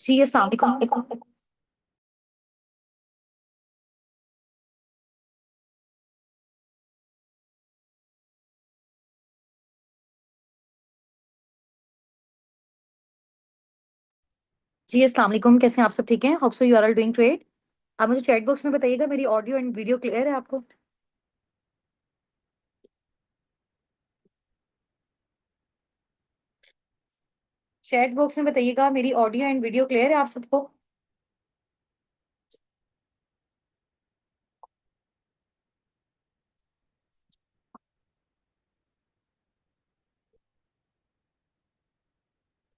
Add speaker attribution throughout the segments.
Speaker 1: जी अस्सलाम वालेकुम। जी अस्सलाम वालेकुम, कैसे हैं आप? सब ठीक हैं? Hope so you are all doing great. आप मुझे चैट बॉक्स में बताइएगा, मेरी ऑडियो एंड वीडियो क्लियर है आपको? चैट बॉक्स में बताइएगा, मेरी ऑडियो एंड वीडियो क्लियर है आप सबको?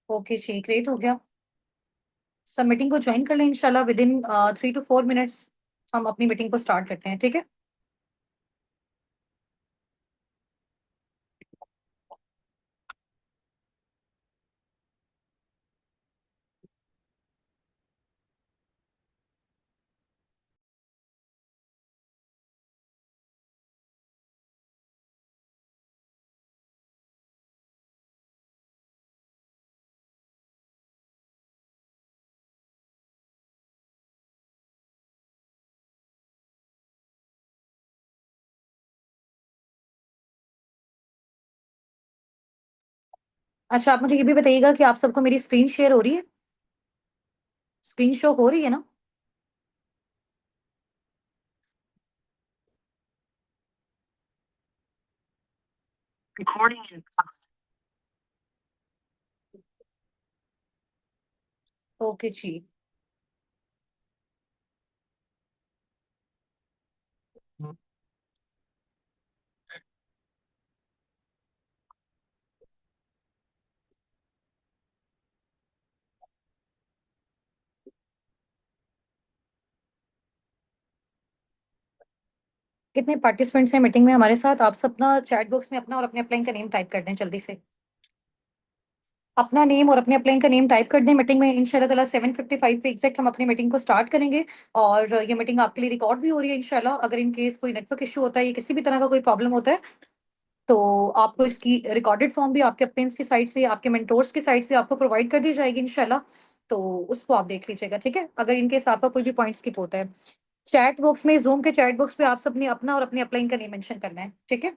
Speaker 1: ओके जी, ग्रेट हो गया। सब मीटिंग को ज्वाइन कर लें इंशाल्लाह। विद इन 3 to 4 मिनट्स हम अपनी मीटिंग को स्टार्ट करते हैं, ठीक है? अच्छा, आप मुझे ये भी बताइएगा कि आप सबको मेरी स्क्रीन शेयर हो रही है? स्क्रीन शो हो रही है ना? ओके जी। कितने पार्टिसिपेंट्स हैं मीटिंग में हमारे साथ? आप सब ना चैट बॉक्स में अपना और अपने अपलाइन का नेम टाइप कर दें जल्दी से। अपना नेम और अपने अपलाइन का नेम टाइप कर दें। मीटिंग में इंशाल्लाह ताला 7:55 पे एग्जैक्ट हम अपनी मीटिंग को स्टार्ट करेंगे। और ये मीटिंग आपके लिए रिकॉर्ड भी हो रही है इंशाल्लाह। अगर इन केस कोई नेटवर्क इशू होता है या किसी भी तरह का कोई प्रॉब्लम होता है, तो आपको इसकी रिकॉर्डेड फॉर्म भी आपके अप्लाइंस की साइड से, आपके मेंटोर्स की साइड से आपको प्रोवाइड कर दी जाएगी इंशाल्लाह। तो उसको आप देख लीजिएगा, ठीक है? अगर इन केस आपका कोई भी पॉइंट स्किप होता है, चैट बॉक्स में, जूम के चैट बॉक्स पे आप सबने अपना और अपने अपलाइन का नेम मेंशन करना है, ठीक है?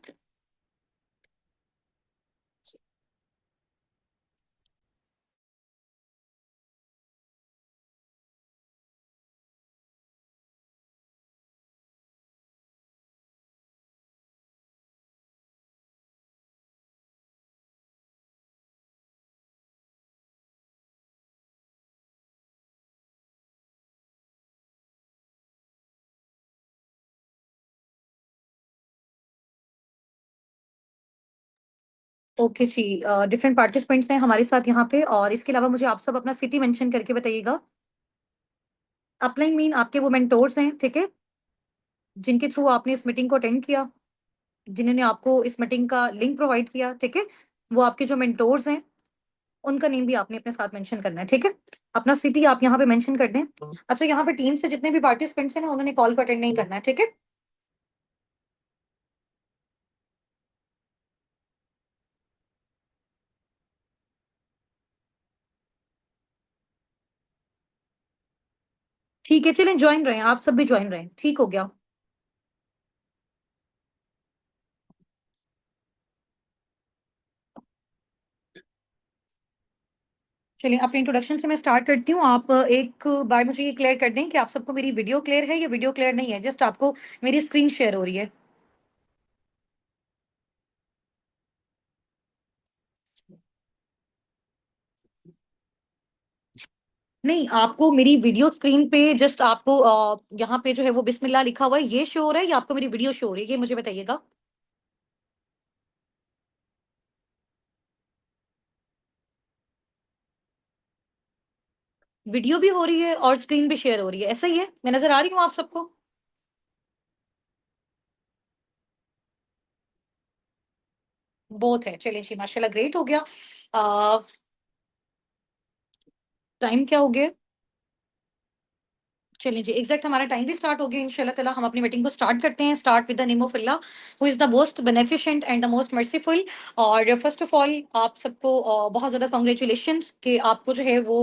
Speaker 1: ओके जी। डिफरेंट पार्टिसिपेंट्स हैं हमारे साथ यहाँ पे, और इसके अलावा मुझे आप सब अपना सिटी मेंशन करके बताइएगा। अपलाइन मीन आपके वो मेंटोर्स हैं, ठीक है? जिनके थ्रू आपने इस मीटिंग को अटेंड किया, जिन्होंने आपको इस मीटिंग का लिंक प्रोवाइड किया, ठीक है? वो आपके जो मेंटोर्स हैं, उनका नेम भी आपने अपने साथ मेंशन करना है, ठीक है? अपना सिटी आप यहाँ पे मेंशन कर दें। अच्छा, यहाँ पे टीम से जितने भी पार्टिसिपेंट्स हैं ना, उन्होंने कॉल को अटेंड नहीं करना है, ठीक है? ठीक है, चलें ज्वाइन रहे, आप सब भी ज्वाइन रहे, ठीक हो गया। चलिए, अपने इंट्रोडक्शन से मैं स्टार्ट करती हूँ। आप एक बार मुझे ये क्लियर कर दें कि आप सबको मेरी वीडियो क्लियर है या वीडियो क्लियर नहीं है? जस्ट आपको मेरी स्क्रीन शेयर हो रही है? नहीं, आपको मेरी वीडियो स्क्रीन पे जस्ट आपको यहाँ पे जो है वो बिस्मिल्लाह लिखा हुआ है, ये शो हो रहा है या आपको मेरी वीडियो शो हो रही है? ये मुझे बताइएगा। वीडियो भी हो रही है और स्क्रीन भी शेयर हो रही है, ऐसा ही है? मैं नजर आ रही हूँ आप सबको? बोथ है, चलिए जी, माशाल्लाह, ग्रेट हो गया। टाइम क्या हो गया? चलिए जी, एग्ज़ैक्ट हमारा टाइम भी स्टार्ट हो गया इंशाल्लाह ताला। हम अपनी मीटिंग को स्टार्ट करते हैं। Start with the name of Allah who is the most beneficent and the most merciful. और फर्स्ट ऑफ ऑल आप सबको बहुत ज़्यादा कांग्रेचुलेशंस कि आपको जो है वो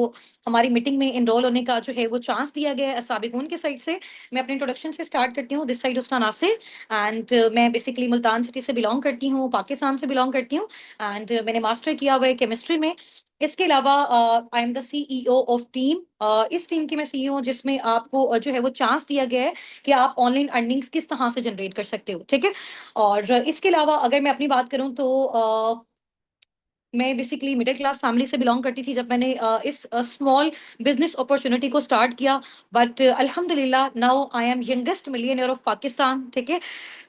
Speaker 1: हमारी मीटिंग में एनरोल होने का जो है वो चांस दिया गया है साबिकून की साइड से। मैं अपने इंट्रोडक्शन से स्टार्ट करती हूँ। दिस साइड उस्तान नासिर एंड मैं बेसिकली मुल्तान सिटी से बिलॉन्ग करती हूँ, पाकिस्तान से बिलॉन्ग करती हूँ एंड मैंने मास्टर किया हुआ है केमिस्ट्री में। इसके अलावा आई am the CEO of team. इस टीम की मैं सीईओ हूँ जिसमें आपको जो है वो चांस दिया गया है कि आप ऑनलाइन अर्निंग्स किस तरह से जनरेट कर सकते हो, ठीक है? और इसके अलावा अगर मैं अपनी बात करूँ तो मैं बेसिकली मिडिल क्लास फैमिली से बिलॉन्ग करती थी जब मैंने इस स्मॉल बिजनेस अपॉर्चुनिटी को स्टार्ट किया। बट अल्हम्दुलिल्लाह now I am youngest millionaire of Pakistan, ठीक है?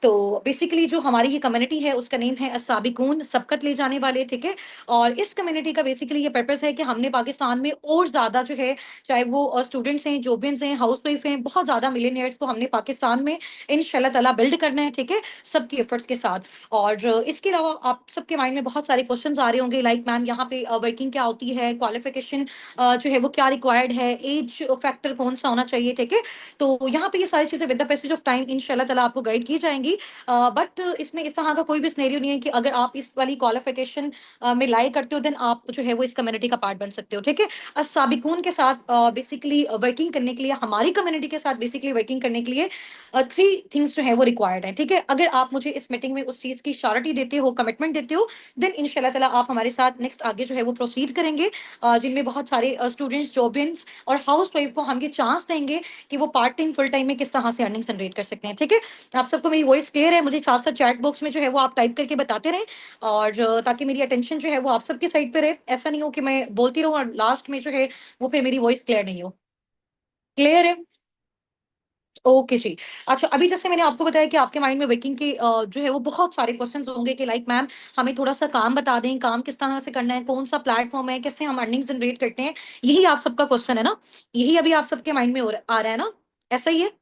Speaker 1: तो बेसिकली जो हमारी ये कम्युनिटी है उसका नेम है अस्साबिकून, सबकत ले जाने वाले, ठीक है? और इस कम्युनिटी का बेसिकली ये पर्पस है कि हमने पाकिस्तान में और ज़्यादा जो है, चाहे वो स्टूडेंट्स हैं, जॉबियंस हैं, हाउसवाइफ हैं, बहुत ज़्यादा मिलियनेयर्स को हमने पाकिस्तान में इंशाल्लाह ताला बिल्ड करना है, ठीक है? सबकी एफर्ट्स के साथ। और इसके अलावा आप सबके माइंड में बहुत सारे क्वेश्चंस आ रहे होंगे लाइक मैम यहाँ पे वर्किंग क्या होती है, क्वालिफिकेशन जो है वो क्या रिक्वायर्ड है, एज फैक्टर कौन सा होना चाहिए, ठीक है? तो यहाँ पे ये सारी चीजें with the passage of time इंशाल्लाह ताला आपको गाइड की जाएंगी। बट इसमें इस तरह का कोई भी सिनेरियो नहीं है कि अगर आप इस वाली क्वालिफिकेशन में लाई करते हो देन आप जो है वो इस कम्युनिटी का पार्ट बन सकते हो, ठीक है? साबिकून के साथ बेसिकली वर्किंग करने के लिए, हमारी कम्युनिटी के साथ बेसिकली वर्किंग करने के लिए थ्री थिंग्स जो है वो रिक्वायर्ड है, ठीक है? अगर आप मुझे इस मीटिंग में उस चीज की श्योरिटी देते हो, कमिटमेंट देते हो, देन इंशाल्लाह ताला आप हमारे साथ नेक्स्ट आगे जो है वो प्रोसीड करेंगे। जिनमें बहुत सारे स्टूडेंट्स, जॉबियंस और हाउस वाइफ को हम ये चांस देंगे कि वो पार्ट टाइम फुल टाइम में किस तरह से अर्निंग जनरेट कर सकते हैं, ठीक है? आप सबको मेरी वॉइस क्लियर है? मुझे साथ साथ चैट बॉक्स में जो है वो आप टाइप करके बताते रहें और ताकि मेरी अटेंशन जो है वो आप सबकी साइड पे रहे। ऐसा नहीं हो कि मैं बोलती रहूँ और लास्ट में जो है वो फिर मेरी वॉइस क्लियर नहीं हो। क्लियर है? ओके जी। अच्छा, अभी जैसे मैंने आपको बताया कि आपके माइंड में वर्किंग के जो है वो बहुत सारे क्वेश्चंस होंगे कि लाइक मैम हमें थोड़ा-सा काम बता दें, काम किस तरह से करना है, कौन-सा प्लेटफ़ॉर्म है, कैसे हम अर्निंग जनरेट करते हैं? यही आप सबका क्वेश्चन है ना? यही अभी आप सबके माइंड में आ रहा है ना? ऐसा ही है?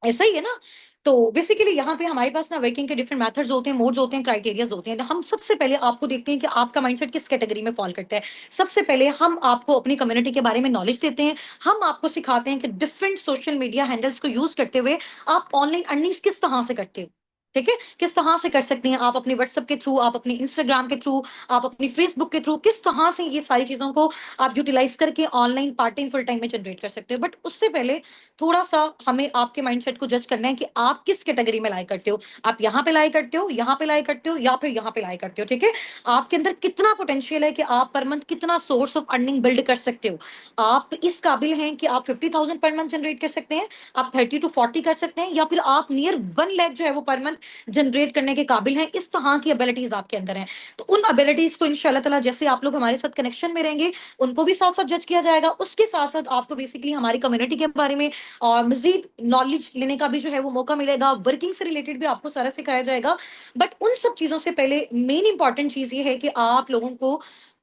Speaker 1: ऐसा ही है ना? तो बेसिकली यहाँ पे हमारे पास ना वर्किंग के डिफरेंट मेथड्स होते हैं, मोड्स होते हैं, क्राइटेरियाज़ होते हैं। तो हम सबसे पहले आपको देखते हैं कि आपका माइंडसेट किस कैटेगरी में फ़ॉल करता है। सबसे पहले हम आपको अपनी कम्युनिटी के बारे में नॉलेज देते हैं। हम आपको सिखाते हैं कि डिफरेंट सोशल मीडिया हैंडल्स को यूज़ करते हुए आप ऑनलाइन अर्निंग्स किस तरह से करते हो। ठीक है? किस तरह से कर सकते हैं आप अपने व्हाट्सएप के थ्रू, आप अपने इंस्टाग्राम के थ्रू, आप अपनी फेसबुक के थ्रू, किस तरह से ये सारी चीज़ों को आप यूटिलाइज़ करके online part time, full time में जनरेट कर सकते हो। बट उससे पहले थोड़ा-सा हमें आपके माइंडसेट को जज करना है कि आप किस कैटेगरी में लाई करते हो। आप यहाँ पे लाई करते हो, यहाँ पे लाई करते हो या फिर यहाँ पे लाई करते हो, ठीक है? आपके अंदर कितना पोटेंशियल है कि आप पर मंथ कितना सोर्स ऑफ अर्निंग बिल्ड कर सकते हो। आप इस काबिल हैं कि आप 50,000 पर मंथ जनरेट कर सकते हैं, आप 30 टू 40 कर सकते हैं या फिर आप नियर 1 लाख जो है वो पर मंथ जनरेट करने के काबिल हैं। इस तरह की एबिलिटीज़ आपके अंदर हैं। तो उन एबिलिटीज़ को इंशाल्लाह ताला जैसे आप लोग हमारे साथ कनेक्शन में रहेंगे, उनको भी साथ-साथ जज किया जाएगा। उसके साथ-साथ आपको बेसिकली हमारी कम्युनिटी के बारे में और मज़ीद नॉलेज लेने का भी जो है वो मौका मिलेगा, वर्किंग से रिलेटेड भी आपको सारा सिखाया जाएगा। बट उन सब चीज़ों से पहले मेन इम्पोर्टेंट चीज़ ये है कि आप लोगों को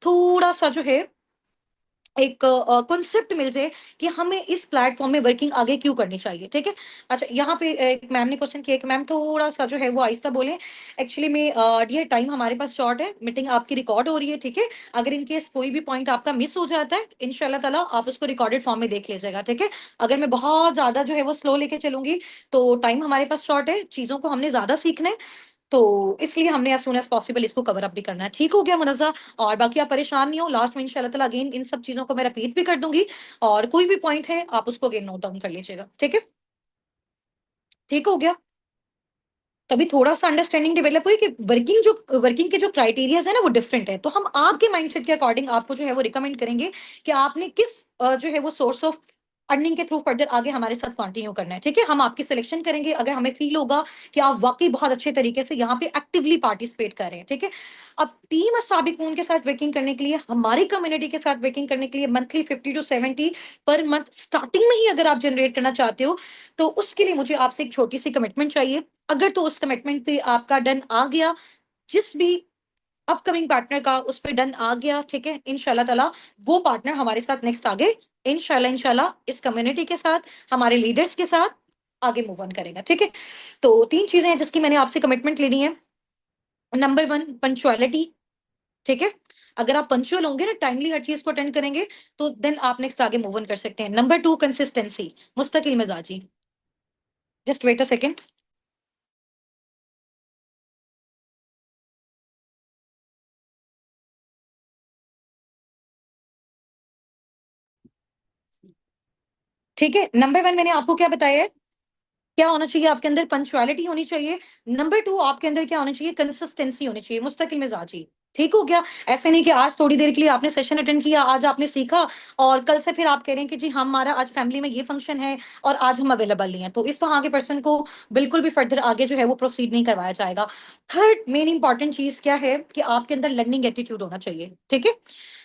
Speaker 1: थोड़ा-सा जो है एक कॉन्सेप्ट मिल जाए कि हमें इस प्लेटफ़ॉर्म में वर्किंग आगे क्यों करनी चाहिए, ठीक है? अच्छा, यहाँ पे एक मैम ने क्वेश्चन किया कि मैम थोड़ा-सा जो है वो आहिस्ता बोलें। एक्चुअली में डियर टाइम हमारे पास शॉर्ट है, मीटिंग आपकी रिकॉर्ड हो रही है, ठीक है? अगर इन केस कोई भी पॉइंट आपका मिस हो जाता है, इंशाल्लाह ताला आप उसको रिकॉर्डेड फॉर्म में देख लीजिएगा, ठीक है? अगर मैं बहुत ज़्यादा जो है वो स्लो लेके चलूँगी, तो टाइम हमारे पास शॉर्ट है, चीज़ों को हमने ज़्यादा सीखना है। तो इसलिए हमने एज़ सून एज़ पॉसिबल इसको कवर अप भी करना है। ठीक हो गया मुनज़्ज़ा? और बाकी आप परेशान नहीं हो, लास्ट में इंशाल्लाह ताला अगेन इन सब चीज़ों को मैं रिपीट भी कर दूँगी और कोई भी पॉइंट है, आप उसको अगेन नोट डाउन कर लीजिएगा। ठीक है? ठीक हो गया? तभी थोड़ा-सा अंडरस्टैंडिंग डेवलप हुई कि वर्किंग के जो क्राइटेरियाज़ हैं ना वो डिफरेंट है। तो हम आपके माइंडसेट के अकॉर्डिंग आपको जो है वो रिकमेंड करेंगे कि आपने किस जो है वो सोर्स ऑफ अर्निंग के थ्रू फर्दर आगे हमारे साथ कंटिन्यू करना है, ठीक है? हम आपकी सिलेक्शन करेंगे अगर हमें फ़ील होगा कि आप वाक़ई बहुत अच्छे तरीके से यहाँ पे एक्टिवली पार्टिसिपेट कर रहे हैं, ठीक है? अब टीम साबिकून के साथ वर्किंग करने के लिए, हमारी कम्युनिटी के साथ वर्किंग करने के लिए monthly 50 to 70 per month starting में ही अगर आप जनरेट करना चाहते हो, तो उसके लिए मुझे आपसे एक छोटी-सी कमिटमेंट चाहिए। अगर तो उस कमिटमेंट पे आपका डन आ गया, जिस भी अपकमिंग पार्टनर का उस पे डन आ गया, ठीक है? इंशाल्लाह ताला वो पार्टनर हमारे साथ नेक्स्ट आगे इंशाल्लाह इस कम्युनिटी के साथ, हमारे लीडर्स के साथ आगे मूव ऑन करेगा, ठीक है? तो 3 चीज़ें हैं जिसकी मैंने आपसे कमिटमेंट लेनी है। नंबर 1 पंक्चुअलिटी, ठीक है? अगर आप पंचुअल होंगे ना, टाइमली हर चीज को अटेंड करेंगे, तो देन आप नेक्स्ट आगे मूव ऑन कर सकते हैं। नंबर 2, कंसिस्टेंसी, मुस्तकिल मिजाजी। Just wait a second. ठीक है, नंबर 1 मैंने आपको क्या बताया है, क्या होना चाहिए आपके अंदर, पंक्चुअलिटी होनी चाहिए। नंबर 2 आपके अंदर क्या होना चाहिए, कंसिस्टेंसी होनी चाहिए, मुस्तकिल मिजाजी। ठीक हो गया? ऐसे नहीं कि आज थोड़ी देर के लिए आपने सेशन अटेंड किया, आज आपने सीखा, और कल से फिर आप कह रहे हैं कि जी हमारा आज फैमिली में ये फंक्शन है और आज हम अवेलेबल नहीं है, तो इस तरह के पर्सन को बिल्कुल भी फर्दर आगे जो है वो प्रोसीड नहीं करवाया जाएगा। थर्ड मेन इंपॉर्टेंट चीज क्या है कि आपके अंदर लर्निंग एटीट्यूड होना चाहिए। ठीक है,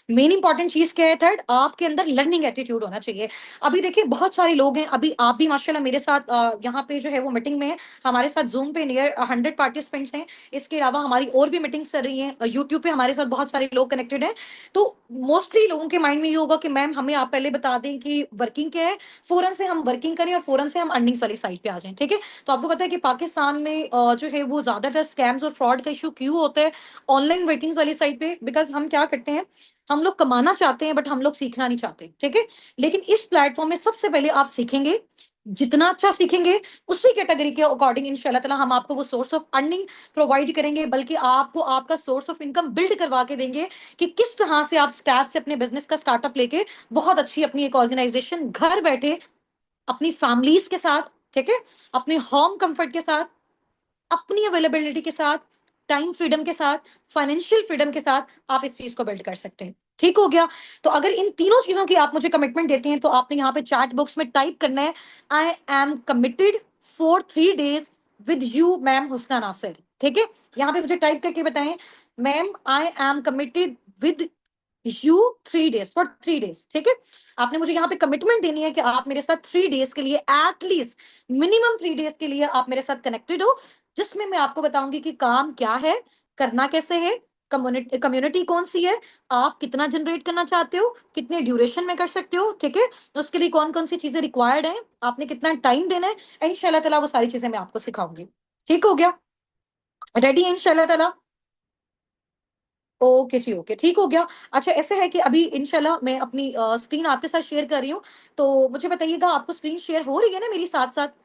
Speaker 1: मेन इंपॉर्टेंट चीज क्या है, थर्ड आपके अंदर लर्निंग एटीट्यूड होना चाहिए। अभी देखिए बहुत सारे लोग हैं, अभी आप भी माशाल्लाह मेरे साथ यहाँ पे जो है वो मीटिंग में है, हमारे साथ जूम पे नियर 100 पार्टिसिपेंट्स हैं। इसके अलावा हमारी और भी मीटिंग्स चल रही हैं, यूट्यूब पे हमारे साथ बहुत सारे लोग कनेक्टेड हैं। तो मोस्टली लोगों के माइंड में ये होगा कि मैम हमें आप पहले बता दें कि वर्किंग क्या है, फौरन से हम वर्किंग करें और फौरन से हम अर्निंग्स वाली साइड पे आ जाएं। ठीक है, तो आपको पता है कि पाकिस्तान में जो है वो ज्यादातर स्कैम्स और फ्रॉड का इशू क्यों होता है ऑनलाइन वर्किंग्स वाली साइड पे, बिकॉज हम क्या करते हैं, हम लोग कमाना चाहते हैं बट हम लोग सीखना नहीं चाहते। ठीक है, लेकिन इस प्लेटफॉर्म में सबसे पहले आप सीखेंगे, जितना अच्छा सीखेंगे उसी कैटेगरी के अकॉर्डिंग इंशाल्लाह ताला हम आपको वो सोर्स ऑफ अर्निंग प्रोवाइड करेंगे, बल्कि आपको आपका सोर्स ऑफ इनकम बिल्ड करवा के देंगे कि किस तरह से आप स्क्रैच से अपने बिजनेस का स्टार्टअप लेके बहुत अच्छी अपनी एक ऑर्गेनाइजेशन घर बैठे अपनी फैमिलीज के साथ, ठीक है, अपने होम कंफर्ट के साथ, अपनी अवेलेबिलिटी के साथ, टाइम फ्रीडम के साथ, फाइनेंशियल फ्रीडम के साथ आप इस चीज को बिल्ड कर सकते हैं। ठीक हो गया? तो अगर इन तीनों चीजों की आप मुझे कमिटमेंट देते हैं तो आपने यहाँ पे चैट बॉक्स में टाइप करना है, I am committed for 3 days with you ma'am Husna Nasir. ठीक है, यहाँ पे मुझे टाइप करके बताएं, ma'am I am committed with you 3 days, for 3 days। ठीक है, आपने मुझे यहाँ पे कमिटमेंट देनी है कि आप मेरे साथ 3 days के लिए, एटलीस्ट मिनिमम 3 days के लिए आप मेरे साथ कनेक्टेड हो, जिसमें मैं आपको बताऊंगी कि काम क्या है, करना कैसे है, कम्युनिटी कम्युनिटी कौन सी है, आप कितना जनरेट करना चाहते हो, कितने ड्यूरेशन में कर सकते हो। ठीक है, तो उसके लिए कौन कौन सी चीजें रिक्वायर्ड है, आपने कितना टाइम देना है, इंशाल्लाह ताला वो सारी चीजें मैं आपको सिखाऊंगी। ठीक हो गया? रेडी है इंशाल्लाह ताला? ओके जी, ओके, ठीक हो गया। अच्छा ऐसे है कि अभी इंशाल्लाह मैं अपनी स्क्रीन आपके साथ शेयर कर रही हूँ, तो मुझे बताइएगा आपको स्क्रीन शेयर हो रही है ना मेरी साथ साथ?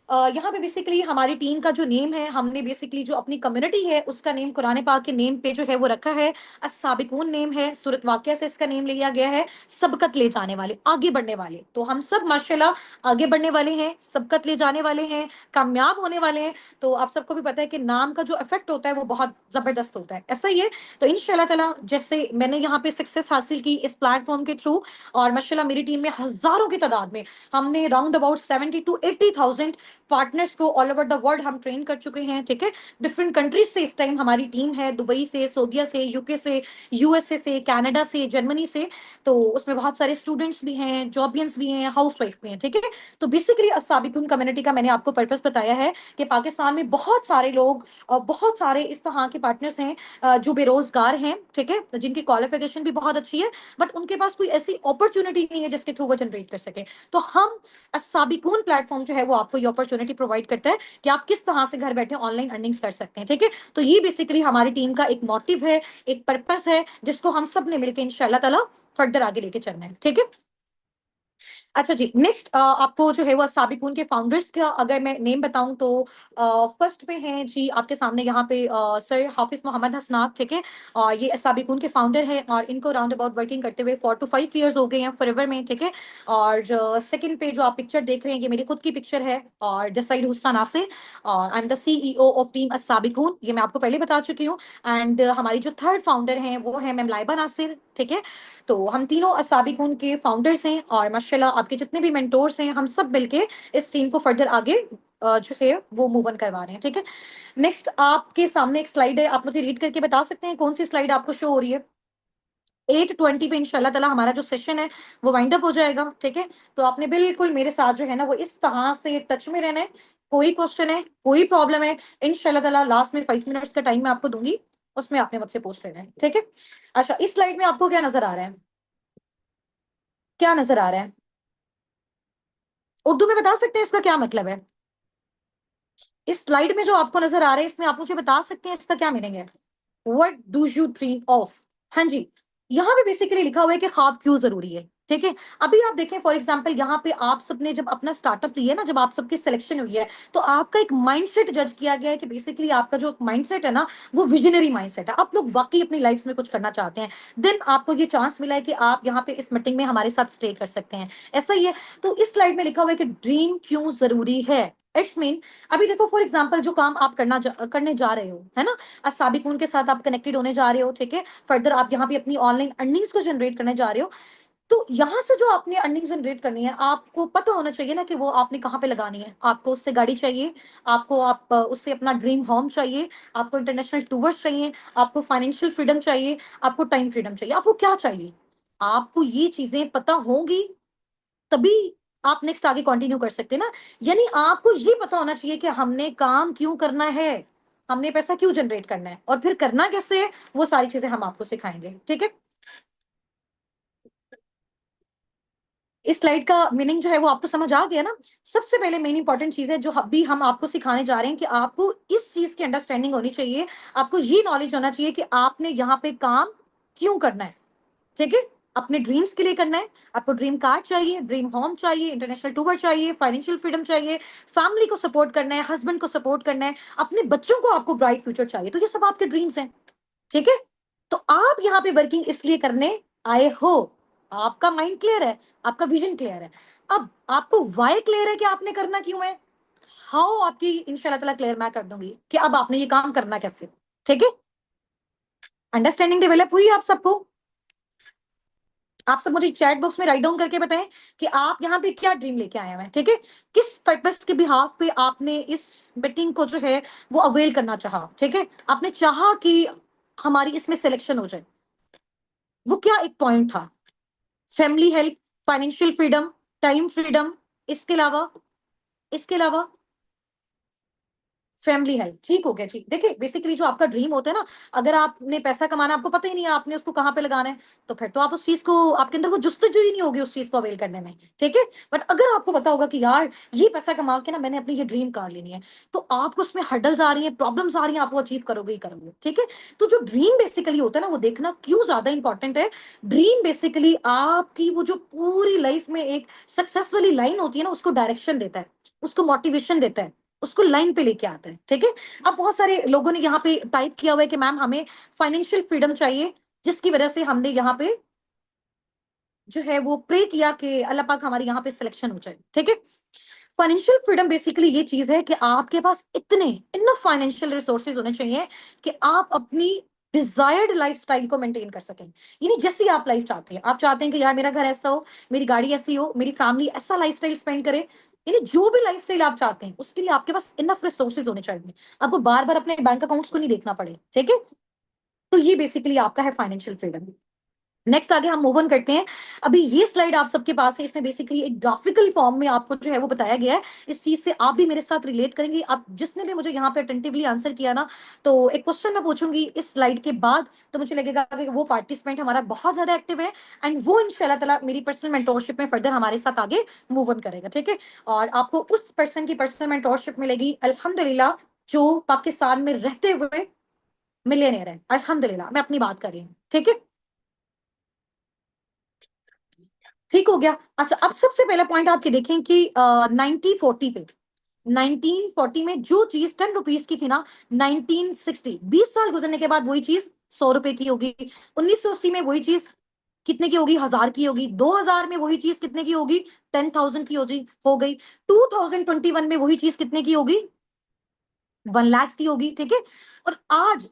Speaker 1: यहाँ पे बेसिकली हमारी टीम का जो नेम है, हमने बेसिकली जो अपनी कम्युनिटी है उसका नेम कुरान पाक के नेम पे जो है वो रखा है, अस्साबिकून नेम है, सूरत वाक़िया से इसका नेम लिया गया है, सबकत ले जाने वाले, आगे बढ़ने वाले। तो हम सब माशाल्लाह आगे बढ़ने वाले हैं, सबकत ले जाने वाले हैं, कामयाब होने वाले हैं। तो आप सबको भी पता है कि नाम का जो इफेक्ट होता है वो बहुत जबरदस्त होता है, ऐसा ही है। तो इंशाल्लाह ताला जैसे मैंने यहाँ पे सक्सेस हासिल की इस प्लेटफॉर्म के थ्रू, और माशाल्लाह मेरी टीम में हजारों की तादाद में हमने राउंड अबाउट 70 to 80,000 पार्टनर्स को ऑल ओवर द वर्ल्ड हम ट्रेन कर चुके हैं। ठीक है, डिफरेंट कंट्रीज से इस टाइम हमारी टीम है, दुबई से, सऊदीया से, यूके से, यूएसए से, कनाडा से, जर्मनी से। तो उसमें बहुत सारे स्टूडेंट्स भी हैं, जॉबियंस भी हैं, हाउसवाइफ भी हैं। ठीक है, तो बेसिकली अस्साबिकुन कम्युनिटी का मैंने आपको पर्पस बताया है कि पाकिस्तान में बहुत सारे लोग और बहुत सारे इस तरह के पार्टनर्स हैं जो बेरोजगार हैं। ठीक है, जिनकी क्वालिफिकेशन भी बहुत अच्छी है बट उनके पास कोई ऐसी अपॉर्चुनिटी नहीं है जिसके थ्रू वो जनरेट कर सके। तो हम साबिकून प्लेटफॉर्म जो है वो आपको ये अपॉर्चुनिटी प्रोवाइड करता है कि आप किस तरह से घर बैठे ऑनलाइन अर्निंग्स कर सकते हैं। ठीक है, तो ये बेसिकली हमारी टीम का एक मोटिव है, एक पर्पस है, जिसको हम सब ने मिलकर इंशाल्लाह ताला फर्दर आगे लेके चलना है। ठीक है, अच्छा जी, नेक्स्ट आपको जो है वो साबिकून के फाउंडर्स का अगर मैं नेम बताऊं तो फर्स्ट पे हैं जी आपके सामने यहाँ पे सर हाफिज मोहम्मद हसनात। ठीक है, और ये साबिकून के फाउंडर हैं और इनको राउंड अबाउट वर्किंग करते हुए 4 to 5 years हो गए हैं फॉरएवर में। ठीक है, और सेकंड पे जो आप पिक्चर देख रहे हैं ये मेरी खुद की पिक्चर है, और दिस साइड हुस्ना नासिर, और I am the CEO of team Sabikun, ये मैं आपको पहले बता चुकी हूँ। एंड हमारी जो थर्ड फाउंडर हैं वो है मैम लाइबा नासिर। ठीक है, तो हम तीनों असाबिकून के फाउंडर्स हैं और माशाल्लाह आपके जितने भी मेंटोर्स हैं हम सब मिलके इस टीम को फर्दर आगे जो है वो मूव ऑन करवा रहे हैं। ठीक है, नेक्स्ट आपके सामने एक स्लाइड है, आप मुझे रीड करके बता सकते हैं कौन सी स्लाइड आपको शो हो रही है? 8:20 पे इंशाल्लाह ताला हमारा जो सेशन है वो वाइंड अप हो जाएगा। ठीक है, तो आपने बिल्कुल मेरे साथ जो है ना वो इस तरह से टच में रहना है। कोई क्वेश्चन है, कोई प्रॉब्लम है, इंशाल्लाह ताला लास्ट में 5 मिनट्स का टाइम मैं आपको दूंगी, उसमें आपने मुझसे पूछ लेना है। ठीक है, अच्छा इस स्लाइड में आपको क्या नजर आ रहा है? क्या नजर आ रहा है? उर्दू में बता सकते हैं इसका क्या मतलब है? इस स्लाइड में जो आपको नजर आ रहा है इसमें आप मुझे बता सकते हैं इसका क्या मीनिंग है? What do you dream of? हाँ जी, यहाँ पे बेसिकली लिखा हुआ है कि ख्वाब क्यों ज़रूरी है, ठीक है? अभी आप देखें फॉर एग्ज़ाम्पल यहाँ पे आप सबने जब अपना स्टार्टअप लिया है ना, जब आप सबकी सिलेक्शन हुई है, तो आपका एक माइंडसेट जज किया गया है कि बेसिकली आपका जो माइंडसेट है ना, वो विज़नरी माइंडसेट है। आप लोग वाक़ई अपनी लाइफ़ में कुछ करना चाहते हैं। देन आपको ये चांस मिला है कि आप यहाँ पे इस मीटिंग में हमारे साथ स्टे कर सकते हैं, ऐसा ही है। तो इस स्लाइड में लिखा हुआ है कि ड्रीम क्यों ज़रूरी है? इट्स मीन अभी देखो फॉर एग्ज़ाम्पल जो काम आप करने जा रहे हो, है ना? साबिक़ून के साथ आप कनेक्टेड होने जा रहे हो, ठीक है? फर्दर आप यहाँ पे अपनी ऑनलाइन अर्निंग्स को जनरेट करने जा रहे हो। तो यहाँ से जो आपने अर्निंग जनरेट करनी है, आपको पता होना चाहिए ना कि वो आपने कहाँ पे लगानी है। आपको उससे गाड़ी चाहिए, आपको उससे अपना ड्रीम होम चाहिए, आपको इंटरनेशनल टूर्स चाहिए, आपको फाइनेंशियल फ्रीडम चाहिए, आपको टाइम फ्रीडम चाहिए। आपको क्या चाहिए? आपको ये चीज़ें पता होंगी, तभी आप नेक्स्ट आगे कंटिन्यू कर सकते हैं ना। यानी आपको ये पता होना चाहिए कि हमने काम क्यों करना है, हमने पैसा क्यों जनरेट करना है और फिर करना कैसे है, वो सारी चीज़ें हम आपको सिखाएँगे, ठीक है? इस स्लाइड का मीनिंग जो है वो आपको समझ आ गया ना? सबसे पहले मेन इंपॉर्टेंट चीज़ है जो अभी हम आपको सिखाने जा रहे हैं कि आपको इस चीज़ की अंडरस्टैंडिंग होनी चाहिए, आपको ये नॉलेज होना चाहिए कि आपने यहाँ पे काम क्यों करना है, ठीक है? अपने ड्रीम्स के लिए करना है, आपको ड्रीम कार चाहिए, ड्रीम होम चाहिए, इंटरनेशनल टूर चाहिए, फाइनेंशियल फ्रीडम चाहिए, फैमिली को सपोर्ट करना है, हस्बैंड को सपोर्ट करना है, अपने बच्चों को आपको ब्राइट फ्यूचर चाहिए। तो ये सब आपके ड्रीम्स हैं। ठीक है? तो आप यहाँ पे वर्किंग इसलिए करने आए हो। आपका माइंड क्लियर है, आपका विजन क्लियर है। अब आपको व्हाय क्लियर है कि आपने करना क्यों है? हाउ आपकी इंशाल्लाह ताला क्लियर मैं कर दूँगी कि अब आपने ये काम करना कैसे। ठीक है? अंडरस्टैंडिंग डेवलप हुई आप सबको? आप सब मुझे चैट बॉक्स में राइट डाउन करके बताएं कि आप यहाँ पे क्या ड्रीम लेके आए हैं, ठीक है? किस पर्पस के बिहाफ पे आपने इस मीटिंग को जो है वो अवेल करना चाहा, ठीक है? आपने चाहा कि हमारी इसमें सिलेक्शन हो जाए। वो क्या एक पॉइंट था? Family help, financial freedom, time freedom, इसके अलावा इसके अलावा फैमिली हेल्प, ठीक हो गया जी। देखिए बेसिकली जो आपका ड्रीम होता है ना, अगर आपने पैसा कमाना आपको पता ही नहीं है आपने उसको कहाँ पे लगाना है, तो फिर तो आप उस चीज़ को आपके अंदर वो जुस्तजू ही नहीं होगी उस चीज़ को अवेल करने में, ठीक है? बट अगर आपको पता होगा कि यार ये पैसा कमा के ना मैंने अपनी ये ड्रीम कार लेनी है, तो आपको उसमें हर्डल्स आ रही हैं, प्रॉब्लम्स आ रही हैं, आप वो अचीव करोगे ही करोगे, ठीक है? तो जो ड्रीम बेसिकली होता है ना वो देखना क्यों ज़्यादा इंपॉर्टेंट है, ड्रीम बेसिकली आपकी वो जो पूरी लाइफ में एक सक्सेस वाली लाइन होती है ना उसको डायरेक्शन देता है, उसको मोटिवेशन देता है। उसको लाइन पे लेके आता है, ठीक है? अब बहुत सारे लोगों ने यहाँ पे टाइप किया हुआ है कि मैम हमें फाइनेंशियल फ्रीडम चाहिए, जिसकी वजह से हमने यहाँ पे जो है वो प्रे किया कि अल्लाह पाक हमारी यहाँ पे सिलेक्शन हो जाए, ठीक है? फाइनेंशियल फ्रीडम बेसिकली ये चीज़ है कि आपके पास इतने इनफ फाइनेंशियल रिसोर्सेज होने चाहिए कि आप अपनी डिजायर्ड लाइफस्टाइल को मेंटेन कर सकें। यानी जैसी आप लाइफ चाहते हैं, आप चाहते हैं कि यार मेरा घर ऐसा हो, मेरी गाड़ी ऐसी हो, मेरी फैमिली ऐसा लाइफस्टाइल स्पेंड करे, यानी जो भी लाइफस्टाइल आप चाहते हैं उसके लिए आपके पास इनफ रिसोर्सेज होने चाहिए। आपको बार-बार अपने बैंक अकाउंट्स को नहीं देखना पड़े, ठीक है? तो ये बेसिकली आपका है फाइनेंशियल फ्रीडम। नेक्स्ट आगे हम मूव ऑन करते हैं। अभी ये स्लाइड आप सबके पास है, इसमें बेसिकली एक ग्राफिकल फॉर्म में आपको जो है वो बताया गया है। इस चीज़ से आप भी मेरे साथ रिलेट करेंगे। आप जिसने भी मुझे यहाँ पे अटेंटिवली आंसर किया ना, तो एक क्वेश्चन मैं पूछूँगी इस स्लाइड के बाद, तो मुझे लगेगा कि वो पार्टिसिपेंट हमारा बहुत ज़्यादा एक्टिव है एंड वो इंशाल्लाह ताला मेरी पर्सनल मेंटोरशिप में फर्दर हमारे साथ आगे मूव ऑन करेगा, ठीक है? और आपको उस पर्सन की पर्सनल मेंटोरशिप मिलेगी अल्हम्दुलिल्लाह, जो पाकिस्तान में रहते हुए मिलियनेयर है। अल्हम्दुलिल्लाह, मैं अपनी बात कर रही हूँ, ठीक है? ठीक हो गया। अच्छा, अब सबसे पहला पॉइंट आपके देखें कि 1940 पे 1940 में जो चीज़ ₹10 की थी ना, 1960 20 साल गुज़रने के बाद वही चीज़ ₹100 की होगी। 1980 में वही चीज़ कितने की होगी? 1000 की होगी। 2000 में वही चीज़ कितने की होगी? 10,000 की हो गई। 2021 में वही चीज़ कितने की होगी? 1 लाख की होगी, ठीक है? और आज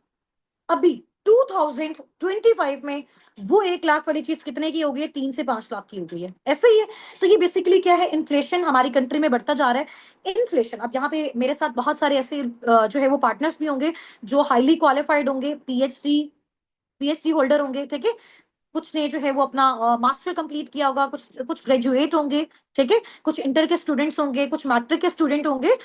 Speaker 1: अभी 2025 में वो 1 लाख वाली चीज़ कितने की हो गई है? 3 से 5 लाख की हो गई है। ऐसा ही है। तो ये बेसिकली क्या है, इन्फ्लेशन हमारी कंट्री में बढ़ता जा रहा है। इन्फ्लेशन, अब यहाँ पे मेरे साथ बहुत सारे ऐसे जो है वो पार्टनर्स भी होंगे जो हाइली क्वालिफाइड होंगे, पीएचडी होल्डर होंगे, ठीक है? कुछ ने जो है वो अपना मास्टर कंप्लीट किया होगा, कुछ कुछ ग्रेजुएट होंगे, ठीक है? कुछ इंटर के स्टूडेंट्स होंगे, कुछ मैट्रिक के स्टूडेंट होंगे।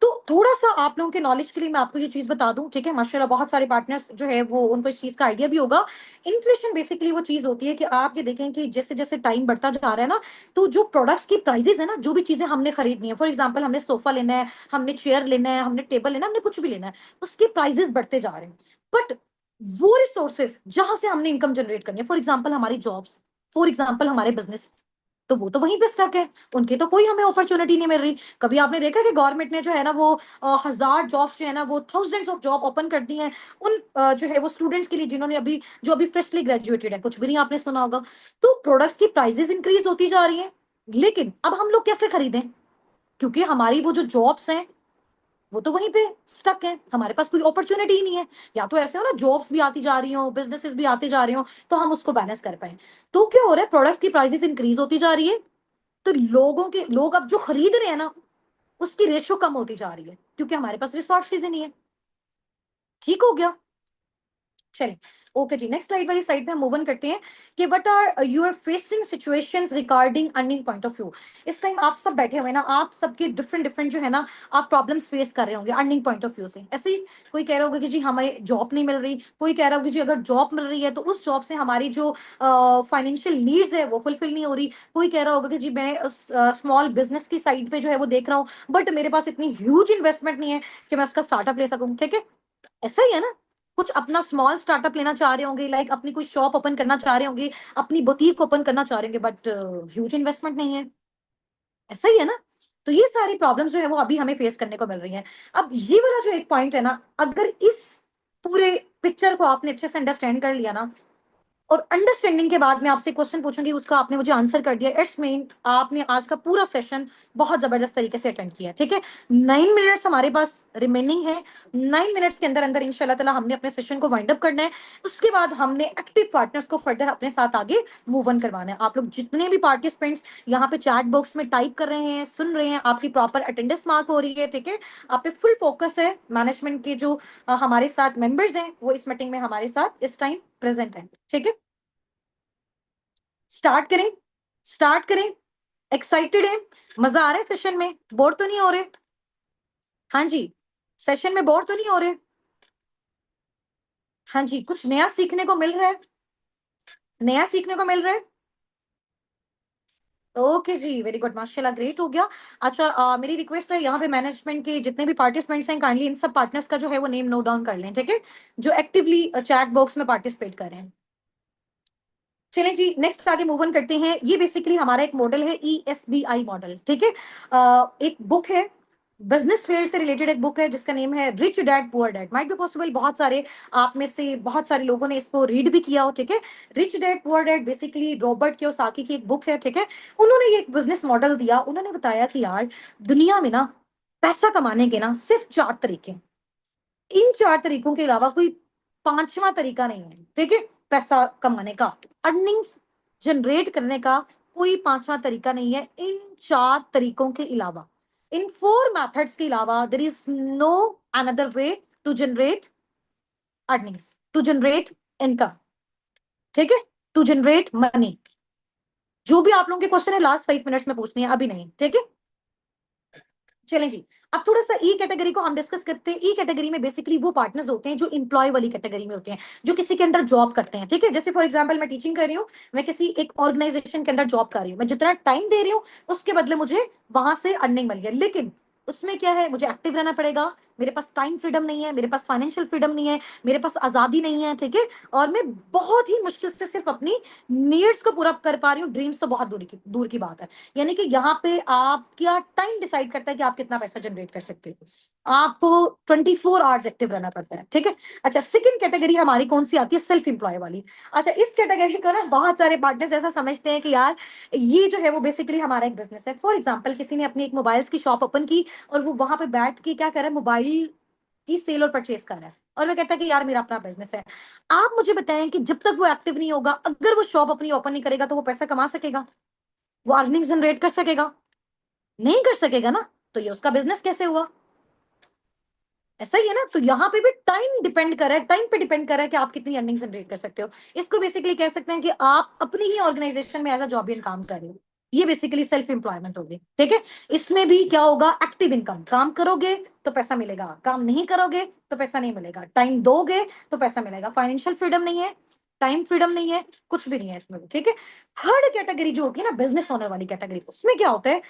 Speaker 1: तो थोड़ा-सा आप लोगों के नॉलेज के लिए मैं आपको ये चीज़ बता दूँ, ठीक है? माशाल्लाह बहुत सारे पार्टनर्स जो है वो उनको इस चीज़ का आइडिया भी होगा। इन्फ्लेशन बेसिकली वो चीज़ होती है कि आप ये देखें कि जैसे-जैसे टाइम बढ़ता जा रहा है ना, तो जो प्रोडक्ट्स की प्राइसेज़ है ना, जो भी चीज़ें हमने खरीदनी है, फॉर एग्जांपल हमने सोफा लेना है, हमने चेयर लेना है, हमने टेबल लेना है, हमने कुछ भी लेना है, उसके प्राइसेज़ बढ़ते जा रहे हैं। बट वो रिसोर्सेज जहां से हमने इनकम जनरेट करनी है, फॉर एग्जाम्पल हमारी जॉब्स, फॉर एग्जाम्पल हमारे बिजनेस, तो वो तो वहीं पे स्टक है, उनकी तो कोई हमें अपॉर्चुनिटी नहीं मिल रही। कभी आपने देखा कि गवर्नमेंट ने जो है ना वो 1000 जॉब्स जो है ना वो थाउजेंड्स ऑफ जॉब ओपन कर दी हैं उन जो है वो स्टूडेंट्स के लिए जिन्होंने अभी जो अभी फ्रेशली ग्रेजुएटेड है, कुछ भी नहीं आपने सुना होगा। तो प्रोडक्ट्स की प्राइसेस इंक्रीज होती जा रही है, लेकिन अब हम लोग कैसे खरीदें, क्योंकि हमारी वो जो जॉब्स हैं वो तो वहीं पे स्टक है, हमारे पास कोई अपॉर्चुनिटी ही नहीं है। या तो ऐसे हो ना जॉब्स भी आती जा रही हो, बिजनेसेस भी आते जा रही हो, तो हम उसको बैलेंस कर पाए। तो क्या हो रहा है, प्रोडक्ट्स की प्राइसेस इंक्रीज होती जा रही है, तो लोग अब जो खरीद रहे हैं ना उसकी रेशो कम होती जा रही है, क्योंकि हमारे पास रिसोर्सेज ही नहीं है। ठीक हो गया। चलिए, ओके जी, नेक्स्ट स्लाइड वाली साइड पे हम मूव ऑन करते हैं कि what are your facing situations regarding earning point of view. इस टाइम आप सब बैठे हुए ना, आप सबके डिफरेंट डिफरेंट जो है ना आप प्रॉब्लम्स फेस कर रहे होंगे अर्निंग पॉइंट ऑफ व्यू से। ऐसे ही कोई कह रहा होगा कि जी हमें जॉब नहीं मिल रही, कोई कह रहा होगा कि जी अगर जॉब मिल रही है तो उस जॉब से हमारी जो फाइनेंशियल नीड्स है वो फुलफिल नहीं हो रही। कोई कह रहा होगा कि जी मैं स्मॉल बिजनेस की साइड पे जो है वो देख रहा हूँ, बट मेरे पास इतनी ह्यूज इन्वेस्टमेंट नहीं है कि मैं उसका स्टार्टअप ले सकूं। ठीक है, ऐसा ही है ना, कुछ अपना स्मॉल स्टार्टअप लेना चाह रहे होंगे, लाइक अपनी कोई शॉप ओपन करना चाह रहे होंगे, अपनी बुटीक ओपन करना चाह रहे होंगे, बट ह्यूज इन्वेस्टमेंट नहीं है। ऐसा ही है ना, तो ये सारी प्रॉब्लम्स जो है वो अभी हमें फेस करने को मिल रही है। अब ये वाला जो एक पॉइंट है ना, अगर इस पूरे पिक्चर को आपने अच्छे से अंडरस्टैंड कर लिया ना, और अंडरस्टैंडिंग के बाद मैं आपसे क्वेश्चन पूछूंगी, उसका आपने मुझे आंसर कर दिया, इट्स मीन आपने आज का पूरा सेशन बहुत जबरदस्त तरीके से अटेंड किया। ठीक है, 9 मिनट्स हमारे पास रिमेनिंग है, 9 मिनट्स के अंदर अंदर इंशाल्लाह ताला हमने अपने सेशन को वाइंड अप करना है। उसके बाद हमने एक्टिव पार्टनर्स को फर्दर अपने साथ आगे मूव ऑन करवाना है। आप लोग जितने भी पार्टिसिपेंट्स यहाँ पे चैट बॉक्स में टाइप कर रहे हैं, सुन रहे हैं, आपकी प्रॉपर अटेंडेंस मार्क हो रही है। ठीक है, आप पे फुल फोकस है, मैनेजमेंट के जो हमारे साथ मेंबर्स हैं वो इस मीटिंग में हमारे साथ इस टाइम प्रेजेंट है। ठीक है, स्टार्ट करें, स्टार्ट करें। एक्साइटेड है, मजा आ रहा है सेशन में, बोर तो नहीं हो रहे? हाँ जी, सेशन में बोर तो नहीं हो रहे? हाँ जी, कुछ नया सीखने को मिल रहा है, नया सीखने को मिल रहा है। ओके जी, वेरी गुड, माशाल्लाह, ग्रेट हो गया। अच्छा, मेरी रिक्वेस्ट है यहाँ पे मैनेजमेंट के जितने भी पार्टिसिपेंट्स हैं काइंडली इन सब पार्टनर्स का जो है वो नेम नोट डाउन कर लें। ठीक है, जो एक्टिवली चैट बॉक्स में पार्टिसिपेट कर रहे हैं। चलें जी, नेक्स्ट आगे मूव ऑन करते हैं। ये बेसिकली हमारा एक मॉडल है, ESBI मॉडल। ठीक है, एक बुक है, बिजनेस फील्ड से रिलेटेड एक बुक है जिसका नेम है rich dad poor dad. Might be possible बहुत सारे आप में से बहुत सारे लोगों ने इसको रीड भी किया हो। ठीक है, rich dad poor dad basically Robert Kiyosaki की एक बुक है। ठीक है, उन्होंने ये एक बिजनेस मॉडल दिया, उन्होंने बताया कि यार दुनिया में ना पैसा कमाने के ना सिर्फ 4 तरीके, इन 4 तरीकों के अलावा कोई पांचवा तरीका नहीं है। ठीक है, पैसा कमाने का, अर्निंग्स जनरेट करने का कोई पांचवा तरीका नहीं है इन 4 तरीकों के अलावा। इन 4 मेथड्स के अलावा there is no another way to generate earnings, to generate income. ठीक है, टू जनरेट मनी। जो भी आप लोगों के क्वेश्चन है लास्ट 5 मिनट्स में पूछनी है, अभी नहीं। ठीक है, चलें जी, अब थोड़ा सा ई कैटेगरी को हम डिस्कस करते हैं। ई कैटेगरी में बेसिकली वो पार्टनर्स होते हैं जो इंप्लॉय वाली कैटेगरी में होते हैं, जो किसी के अंडर जॉब करते हैं। ठीक है, जैसे फॉर एग्जांपल मैं टीचिंग कर रही हूँ, मैं किसी एक ऑर्गेनाइजेशन के अंदर जॉब कर रही हूँ, मैं जितना टाइम दे रही हूँ उसके बदले मुझे वहां से अर्निंग मिल गया, लेकिन उसमें क्या है, मुझे एक्टिव रहना पड़ेगा, मेरे पास टाइम फ्रीडम नहीं है, मेरे पास फाइनेंशियल फ्रीडम नहीं है, मेरे पास आजादी नहीं है। ठीक है, और मैं बहुत ही मुश्किल से सिर्फ अपनी नीड्स को पूरा कर पा रही हूँ, ड्रीम्स तो बहुत दूर की बात है। यानी कि यहाँ पे आपका टाइम डिसाइड करता है कि आप कितना पैसा जनरेट कर सकते हो, आपको 24 आवर्स एक्टिव रहना पड़ता है। ठीक है, अच्छा, सेकंड कैटेगरी हमारी कौन सी आती है, सेल्फ एम्प्लॉय वाली। अच्छा, इस कैटेगरी को ना बहुत सारे पार्टनर्स ऐसा समझते हैं कि यार ये जो है वो बेसिकली हमारा एक बिजनेस है। फॉर एग्जाम्पल किसी ने अपनी एक मोबाइल्स की शॉप ओपन की और वो वहां पे बैठ के क्या कर रहा है, मोबाइल की सेल और परचेज कर रहा है, और वो कहता है कि यार मेरा अपना बिजनेस है। आप मुझे बताएं कि जब तक वो एक्टिव नहीं होगा, अगर वो शॉप अपनी ओपन नहीं करेगा, तो वो पैसा कमा सकेगा, वो अर्निंग जनरेट कर सकेगा? नहीं कर सकेगा ना, तो ये उसका बिजनेस कैसे हुआ? ऐसा ही है ना, तो यहाँ पे भी टाइम डिपेंड कर रहा है, टाइम पे डिपेंड कर रहा है कि आप कितनी अर्निंग जनरेट कर सकते हो। इसको बेसिकली कह सकते हैं कि आप अपनी ही ऑर्गेनाइजेशन में एज अ जॉबियन काम कर रहे हो, ये बेसिकली सेल्फ एम्प्लॉयमेंट होगी। ठीक है, इसमें भी क्या होगा, एक्टिव इनकम, काम करोगे तो पैसा मिलेगा, काम नहीं करोगे तो पैसा नहीं मिलेगा, टाइम दोगे तो पैसा मिलेगा, फाइनेंशियल फ्रीडम नहीं है, टाइम फ्रीडम नहीं है, कुछ भी नहीं है इसमें भी। ठीक है, थर्ड कैटेगरी जो होती है ना बिजनेस ओनर वाली कैटेगरी, उसमें क्या होता है,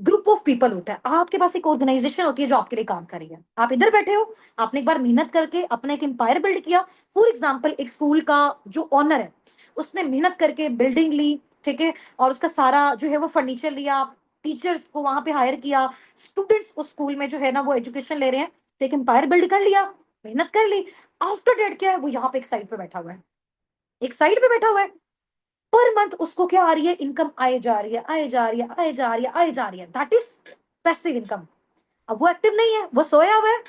Speaker 1: ग्रुप ऑफ पीपल होता है, आपके पास एक ऑर्गेनाइजेशन होती है जो आपके लिए काम कर रही है। आप इधर बैठे हो, आपने एक बार मेहनत करके अपना एक एम्पायर बिल्ड किया। फॉर एग्जाम्पल, एक स्कूल का जो ऑनर है उसने मेहनत करके बिल्डिंग ली, ठीक है, और उसका सारा जो है वो फर्नीचर लिया, टीचर्स को वहां पे हायर किया, स्टूडेंट्स उस स्कूल में जो है ना वो एजुकेशन ले रहे हैं, तो एक एम्पायर बिल्ड कर लिया, मेहनत कर ली। आफ्टर डेट क्या है, वो यहाँ पे एक साइड पे बैठा हुआ है, एक साइड पे बैठा हुआ है। पर मंथ उसको क्या आ रही है, इनकम आए जा रही है, आए जा रही है, आए जा रही है, आए जा रही है, दैट इज पैसिव इनकम। अब वो एक्टिव नहीं है, वो सोया हुआ है,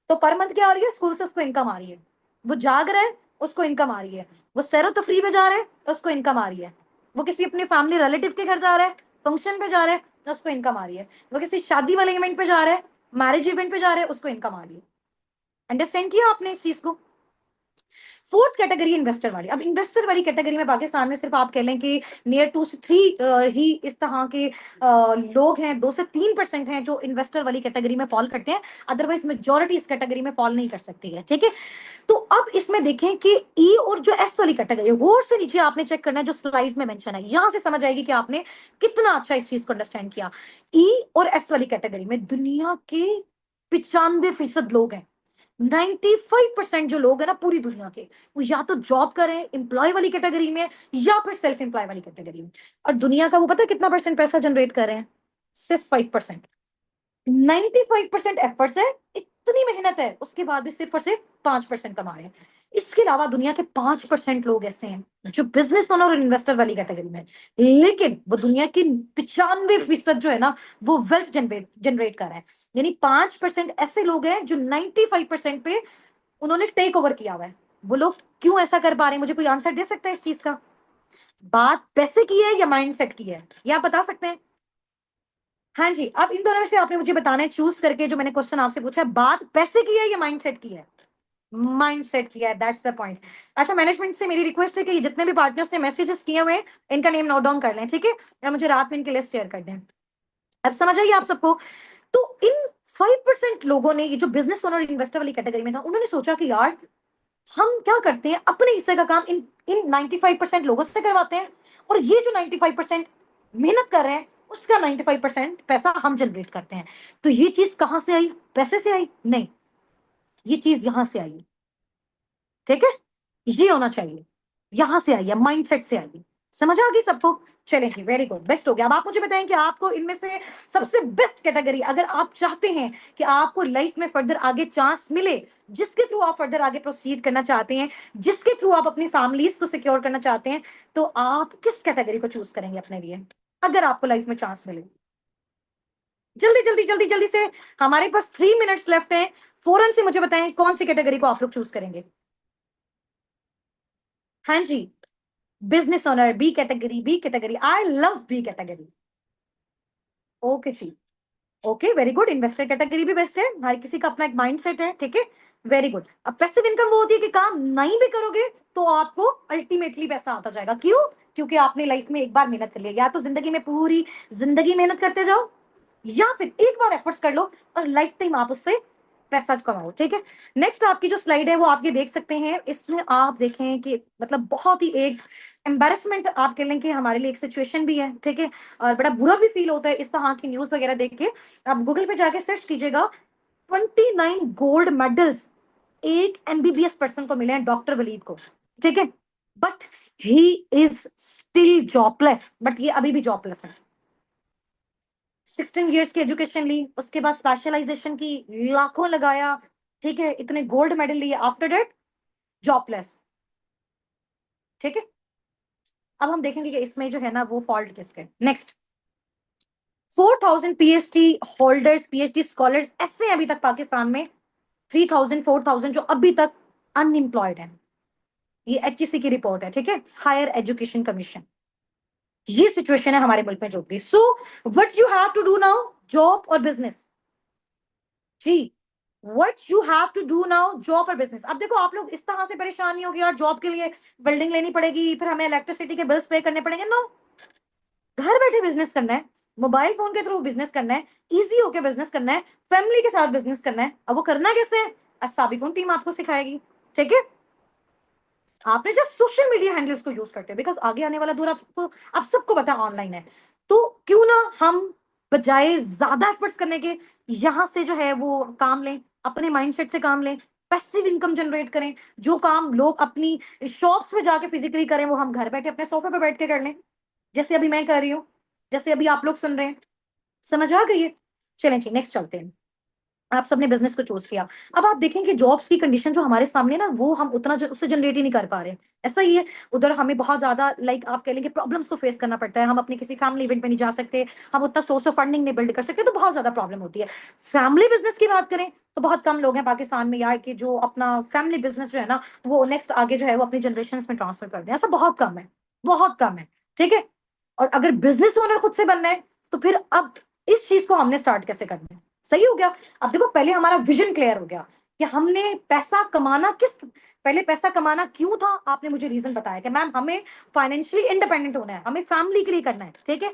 Speaker 1: तो पर मंथ क्या आ रही है, स्कूल से उसको इनकम आ रही है। वो जाग रहा है, उसको इनकम आ रही है। वो सैरो तफरी पे जा रहा है, उसको इनकम आ रही है। वो किसी अपने फैमिली रिलेटिव के घर जा रहा है, फंक्शन पे जा रहा है, उसको इनकम आ रही है। वो किसी शादी वाले इवेंट पे जा रहा है, मैरिज इवेंट पे जा रहा है, उसको इनकम आ रही है। अंडरस्टैंड किया आपने इस चीज को? फोर्थ कैटेगरी इन्वेस्टर वाली। अब इन्वेस्टर वाली कैटेगरी में पाकिस्तान में सिर्फ आप कह लें कि नियर 2 से 3 ही इस तरह के लोग हैं, 2 से 3% हैं जो इन्वेस्टर वाली कैटेगरी में फॉल करते हैं। अदरवाइज मेजोरिटी इस कैटेगरी में फॉल नहीं कर सकती है, ठीक है। तो अब इसमें देखें कि ई और जो एस वाली कैटेगरी है, वो से नीचे आपने चेक करना है जो स्लाइड्स में मेंशन है, यहां से समझ आएगी कि आपने कितना अच्छा इस चीज को अंडरस्टैंड किया। ई और एस वाली कैटेगरी में दुनिया के 95% लोग हैं। 95% जो लोग हैं ना पूरी दुनिया के, वो या तो जॉब करें एम्प्लॉय वाली कैटेगरी में या फिर सेल्फ एम्प्लॉय वाली कैटेगरी में। और दुनिया का वो पता है कितना परसेंट पैसा जनरेट कर रहे हैं? सिर्फ 5%। 95% एफर्ट्स है, इतनी मेहनत है, उसके बाद भी सिर्फ और सिर्फ 5% कमा रहे हैं। इसके अलावा दुनिया के 5% लोग ऐसे हैं जो बिजनेस ओनर और इन्वेस्टर वाली कैटेगरी में, लेकिन वो दुनिया की 95% जो है ना वो वेल्थ जनरेट जनरेट कर रहे हैं। यानी 5% ऐसे लोग हैं जो 95% पे उन्होंने टेक ओवर किया हुआ है। वो लोग क्यों ऐसा कर पा रहे हैं? मुझे कोई आंसर दे सकता है इस चीज का? बात पैसे की है या माइंडसेट की है, ये आप बता सकते हैं? हाँ जी, अब इन दोनों में से आपने मुझे बताना है चूज करके, जो मैंने क्वेश्चन आपसे पूछा है, बात पैसे की है या माइंडसेट की है? माइंडसेट किया है, दैट्स द पॉइंट। अच्छा, मैनेजमेंट से मेरी रिक्वेस्ट है कि जितने भी पार्टनर्स ने मैसेजेस किए हुए हैं इनका नेम नोट डाउन कर लें, ठीक है, और मुझे रात में इनकी लिस्ट शेयर कर दें। अब समझ आइए आप सबको। तो इन 5% लोगों ने, ये जो बिजनेस ओनर इन्वेस्टर वाली कैटेगरी में था, उन्होंने सोचा कि यार हम क्या करते हैं, अपने हिस्से का काम इन इन 95% लोगों से करवाते हैं, और ये जो 95% मेहनत कर रहे हैं उसका 95% पैसा हम जनरेट करते हैं। तो ये चीज कहां से आई? पैसे से आई? नहीं, ये चीज यहां से आई, ठीक है, ये होना चाहिए, यहां से आई है, माइंडसेट से आई है। समझ आ गई सबको? चलेंगे, वेरी गुड, बेस्ट हो गया। अब आप मुझे बताएं कि आपको इनमें से सबसे बेस्ट कैटेगरी, अगर आप चाहते हैं कि आपको लाइफ में फर्दर आगे चांस मिले, जिसके थ्रू आप फर्दर आगे प्रोसीड करना चाहते हैं, जिसके थ्रू आप अपनी फैमिलीज को सिक्योर करना चाहते हैं, तो आप किस कैटेगरी को चूज करेंगे अपने लिए, अगर आपको लाइफ में चांस मिले? जल्दी जल्दी जल्दी जल्दी से, हमारे पास 3 मिनट्स लेफ्ट हैं। फौरन से मुझे बताएं कौन सी कैटेगरी को आप लोग चूज करेंगे। हाँ जी, business owner, B category, B category, I love B category. Okay जी, okay, very good. Investor category भी बेस्ट है, हर किसी का अपना एक माइंडसेट है, ठीक है, वेरी गुड। अब पैसिव इनकम वो होती है कि काम नहीं भी करोगे तो आपको अल्टीमेटली पैसा आता जाएगा। क्यों? क्योंकि आपने लाइफ में एक बार मेहनत कर लिया, या तो जिंदगी में पूरी जिंदगी मेहनत करते जाओ, या फिर एक बार एफर्ट्स कर लो और लाइफ टाइम आप उससे पैसा कमाओ, ठीक है। नेक्स्ट आपकी जो स्लाइड है वो आप ये देख सकते हैं, इसमें आप देखें कि मतलब बहुत ही एक एम्बेरसमेंट आप कह लें कि हमारे लिए एक सिचुएशन भी है, ठीक है, और बड़ा बुरा भी फील होता है इस तरह की न्यूज वगैरह देख के। आप गूगल पे जाके सर्च कीजिएगा, 29 गोल्ड मेडल्स एक एमबीबीएस पर्सन को मिले हैं, डॉक्टर वलीद को, ठीक है, but he is still jobless, but ये अभी भी जॉबलेस है। 16 इयर्स की एजुकेशन ली, उसके बाद स्पेशलाइजेशन की, लाखों लगाया, ठीक है, इतने गोल्ड मेडल लिए, आफ्टर डेट जॉबलेस, ठीक है। अब हम देखेंगे कि इसमें जो है ना वो फॉल्ट किसके। Next, 4,000 PhD holders, PhD scholars ऐसे हैं अभी तक पाकिस्तान में, 3,000 4,000 जो अभी तक अनएम्प्लॉयड है। ये एचईसी की रिपोर्ट है, ठीक है, हायर एजुकेशन कमीशन। ये सिचुएशन है हमारे मुल्क में जो भी। So what you have to do now, job और बिजनेस जी, what you have to do now, job और बिजनेस। अब देखो, आप लोग इस तरह से परेशान नहीं हो कि यार जॉब के लिए बिल्डिंग लेनी पड़ेगी, फिर हमें इलेक्ट्रिसिटी के बिल्स पे करने पड़ेंगे। नो, घर बैठे बिजनेस करना है, मोबाइल फोन के थ्रू बिजनेस करना है, इजी होके बिजनेस करना है, फैमिली के साथ बिजनेस करना है। अब वो करना कैसे है, असाबिकुन टीम आपको सिखाएगी, ठीक है। आपने जस्ट सोशल मीडिया हैंडल्स को यूज करते हैं, बिकॉज आगे आने वाला दौर आपको, आप सबको पता है ऑनलाइन है। तो क्यों ना हम बजाय ज्यादा एफर्ट्स करने के यहाँ से जो है वो काम लें, अपने माइंडसेट से काम लें, पैसिव इनकम जनरेट करें। जो काम लोग अपनी शॉप्स पे जाके फिजिकली करें वो हम घर बैठे अपने सोफे पे बैठ के कर लें, जैसे अभी मैं कर रही हूँ, जैसे अभी आप लोग सुन रहे हैं। समझ आ गई है? चलें जी, नेक्स्ट चलते हैं। आप सबने बिजनेस को चूज किया। अब आप देखें कि जॉब्स की कंडीशन जो हमारे सामने ना, वो हम उतना उससे जनरेट ही नहीं कर पा रहे। ऐसा ही है, उधर हमें बहुत ज्यादा लाइक आप कह लेंगे प्रॉब्लम्स को फेस करना पड़ता है। हम अपने किसी फैमिली इवेंट पे नहीं जा सकते, हम उतना सोर्स ऑफ फंडिंग नहीं बिल्ड कर सकते, तो बहुत ज्यादा प्रॉब्लम होती है। फैमिली बिजनेस की बात करें तो बहुत कम लोग हैं पाकिस्तान में यार कि जो अपना फैमिली बिजनेस जो है ना वो नेक्स्ट आगे जो है वो अपनी जनरेशन में ट्रांसफर कर दें। ऐसा बहुत कम है, बहुत कम है। ठीक है, और अगर बिजनेस ओनर खुद से बनना है तो फिर अब इस चीज को हमने स्टार्ट कैसे करना है? सही हो गया। अब देखो, पहले हमारा विजन क्लियर हो गया कि हमने पैसा कमाना पहले पैसा कमाना क्यों था, आपने मुझे रीजन बताया कि मैम हमें फाइनेंशियली इंडिपेंडेंट होना है, हमें फैमिली के लिए करना है। ठीक है,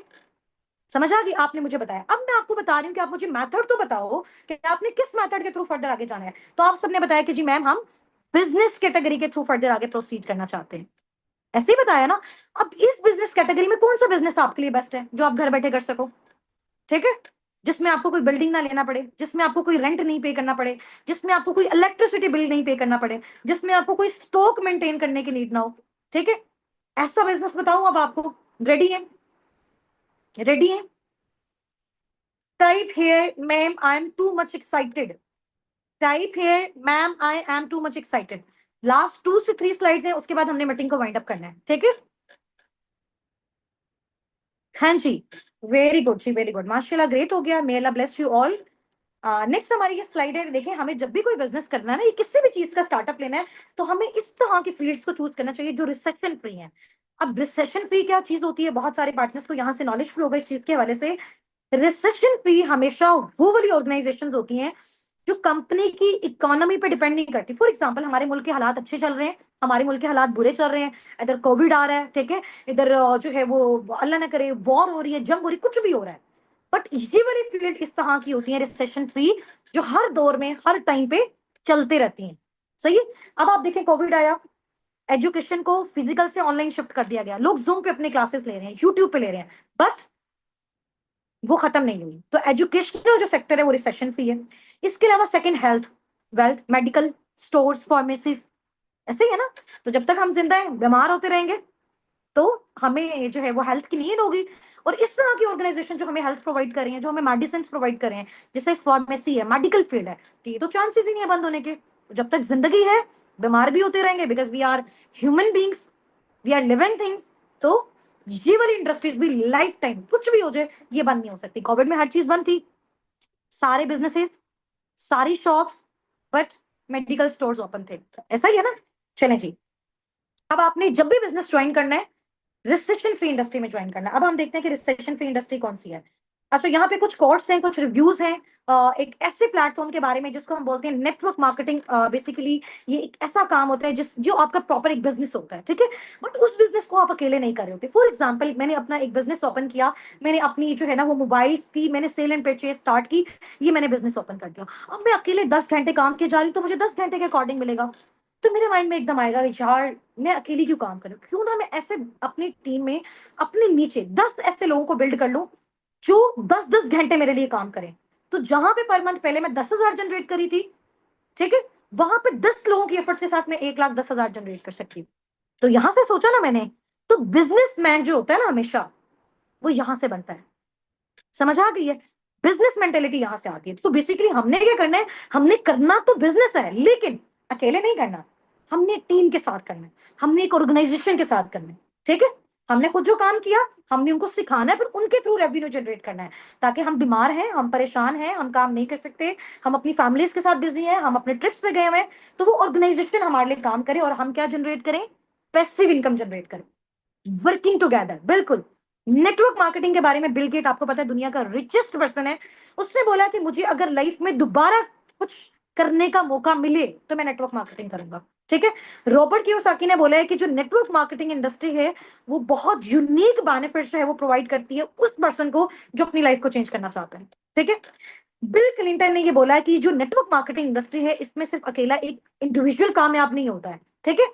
Speaker 1: समझ आ गई? आपने मुझे बताया। अब मैं आपको बता रही हूँ कि आप मुझे मेथड तो बताओ कि आपने किस मेथड के थ्रू फर्दर आगे जाना है। तो आप सबने बताया कि जी मैम हम बिजनेस कैटेगरी के थ्रू फर्दर आगे प्रोसीड करना चाहते हैं। ऐसे ही बताया ना। अब इस बिजनेस कैटेगरी में कौन सा बिजनेस आपके लिए बेस्ट है जो आप घर बैठे कर सको? ठीक है, जिसमें आपको कोई बिल्डिंग ना लेना पड़े, जिसमें आपको कोई रेंट नहीं पे करना पड़े, जिसमें आपको कोई इलेक्ट्रिसिटी बिल नहीं पे करना पड़े, जिसमें आपको कोई स्टॉक मेंटेन करने की नीड ना हो। ठीक है, ऐसा बिजनेस बताऊं अब आपको? रेडी है? रेडी है? Type here ma'am I M too much excited. Type here ma'am I M too much excited. Last 2 से 3 स्लाइड्स हैं, उसके बाद हमने मीटिंग को वाइंड अप करना है। ठीक है, हाँ जी, वेरी गुड जी, वेरी गुड, माशाल्लाह, ग्रेट हो गया। मे अल्लाह ब्लेस यू ऑल। नेक्स्ट हमारी ये स्लाइड है। देखें, हमें जब भी कोई बिजनेस करना है ना, ये किसी भी चीज का स्टार्टअप लेना है, तो हमें इस तरह के फील्ड्स को चूज करना चाहिए जो रिसेशन फ्री है। अब रिसेशन फ्री क्या चीज होती है? बहुत सारे पार्टनर्स को यहाँ से नॉलेज फ्री होगा इस चीज के हवाले से। रिसेशन फ्री हमेशा वो वाली ऑर्गेनाइजेशंस होती हैं जो कंपनी की इकोनॉमी पे डिपेंड नहीं करती। फॉर एग्जांपल, हमारे मुल्क के हालात अच्छे चल रहे हैं, हमारे मुल्क के हालात बुरे चल रहे हैं, इधर कोविड आ रहा है, ठीक है, इधर जो है वो अल्लाह ना करे वॉर हो रही है, जंग हो रही है, कुछ भी हो रहा है। बट ये वाली फील्ड इस तरह की होती है रिसेशन फ्री, जो हर दौर में हर टाइम पे चलते रहती हैं। सही है? अब आप देखें, कोविड आया, एजुकेशन को फिजिकल से ऑनलाइन शिफ्ट कर दिया गया, लोग जूम पे अपने क्लासेस ले रहे हैं, यूट्यूब पे ले रहे हैं, बट वो खत्म नहीं हुई। तो एजुकेशनल जो सेक्टर है वो रिसेशन फ्री है। इसके अलावा second, health, wealth, medical, stores, pharmacies, ऐसे ही है ना। तो जब तक हम जिंदा हैं बीमार होते रहेंगे तो हमें जो है वो हेल्थ की नीड होगी। और इस तरह की ऑर्गेनाइजेशन जो हमें हेल्थ प्रोवाइड कर रही है, जो हमें मेडिसिन प्रोवाइड कर रहे हैं, जैसे फार्मेसी है, मेडिकल फील्ड है, तो ये तो चांसेस ही नहीं है बंद होने के। तो जब तक जिंदगी है बीमार भी होते रहेंगे, because we are human beings, we are living things. तो ये वाली इंडस्ट्रीज भी लाइफ टाइम कुछ भी हो जाए ये बंद नहीं हो सकती। कोविड में हर चीज बंद थी, सारे बिजनेसेस, सारी shops, but medical stores open थे। ऐसा ही है ना। चलें जी, अब आपने जब भी बिजनेस ज्वाइन करना है रिसेशन फ्री इंडस्ट्री में ज्वाइन करना है। अब हम देखते हैं कि रिसेशन फ्री इंडस्ट्री कौन सी है। अच्छा, यहाँ पे कुछ कोट्स हैं, कुछ रिव्यूज हैं एक ऐसे प्लेटफॉर्म के बारे में जिसको हम बोलते हैं नेटवर्क मार्केटिंग। बेसिकली ये एक ऐसा काम होता है जिस जो आपका प्रॉपर एक बिजनेस होता है। ठीक है, बट उस बिजनेस को आप अकेले नहीं कर रहे होते। फॉर एग्जाम्पल, मैंने अपना एक बिजनेस ओपन किया, मैंने अपनी जो है ना वो मोबाइल की मैंने सेल एंड परचेज स्टार्ट की, ये मैंने बिजनेस ओपन कर दिया। अब मैं अकेले 10 घंटे काम किए जा रही हूँ, तो मुझे 10 घंटे के अकॉर्डिंग मिलेगा। तो मेरे माइंड में एकदम आएगा कि यार मैं अकेली क्यों काम करूं, क्यों ना मैं ऐसे अपनी टीम में अपने नीचे 10 ऐसे लोगों को बिल्ड कर लूं जो 10-10 घंटे मेरे लिए काम करें। तो जहां पे पर मंथ पहले मैं 10,000 जनरेट करी थी, ठीक है, वहां पे 10 लोगों की एफर्ट्स के साथ मैं 1,10,000 जनरेट कर सकती हूँ। तो यहां से सोचा ना मैंने, तो बिजनेसमैन जो होता है ना हमेशा वो यहां से बनता है। समझ आ गई है? बिजनेस मेंटेलिटी यहां से आती है। तो बेसिकली हमने क्या करना है, हमने करना तो बिजनेस है लेकिन अकेले नहीं करना, हमने टीम के साथ करना है, हमने एक ऑर्गेनाइजेशन के साथ करना है। ठीक है, हमने खुद जो काम किया हमने उनको सिखाना है, फिर उनके थ्रू रेवेन्यू जनरेट करना है। ताकि हम बीमार हैं, हम परेशान हैं, हम काम नहीं कर सकते, हम अपनी फैमिलीज के साथ बिजी हैं, हम अपने ट्रिप्स पे गए हुए हैं, तो वो ऑर्गेनाइजेशन हमारे लिए काम करे और हम क्या जनरेट करें? पैसिव इनकम जनरेट करें, वर्किंग टुगेदर। बिल्कुल। नेटवर्क मार्केटिंग के बारे में बिल गेट, आपको पता है, दुनिया का रिचेस्ट पर्सन है, उसने बोला कि मुझे अगर लाइफ में दोबारा कुछ करने का मौका मिले तो मैं नेटवर्क मार्केटिंग करूंगा। ठीक है, रॉबर्ट कियोसाकी ने बोला है कि जो नेटवर्क मार्केटिंग इंडस्ट्री है वो बहुत यूनिक बेनिफिट जो है वो प्रोवाइड करती है उस पर्सन को जो अपनी लाइफ को चेंज करना चाहता है। ठीक है, बिल क्लिंटन ने ये बोला है कि जो नेटवर्क मार्केटिंग इंडस्ट्री है इसमें सिर्फ अकेला एक इंडिविजुअल कामयाब नहीं होता है। ठीक है,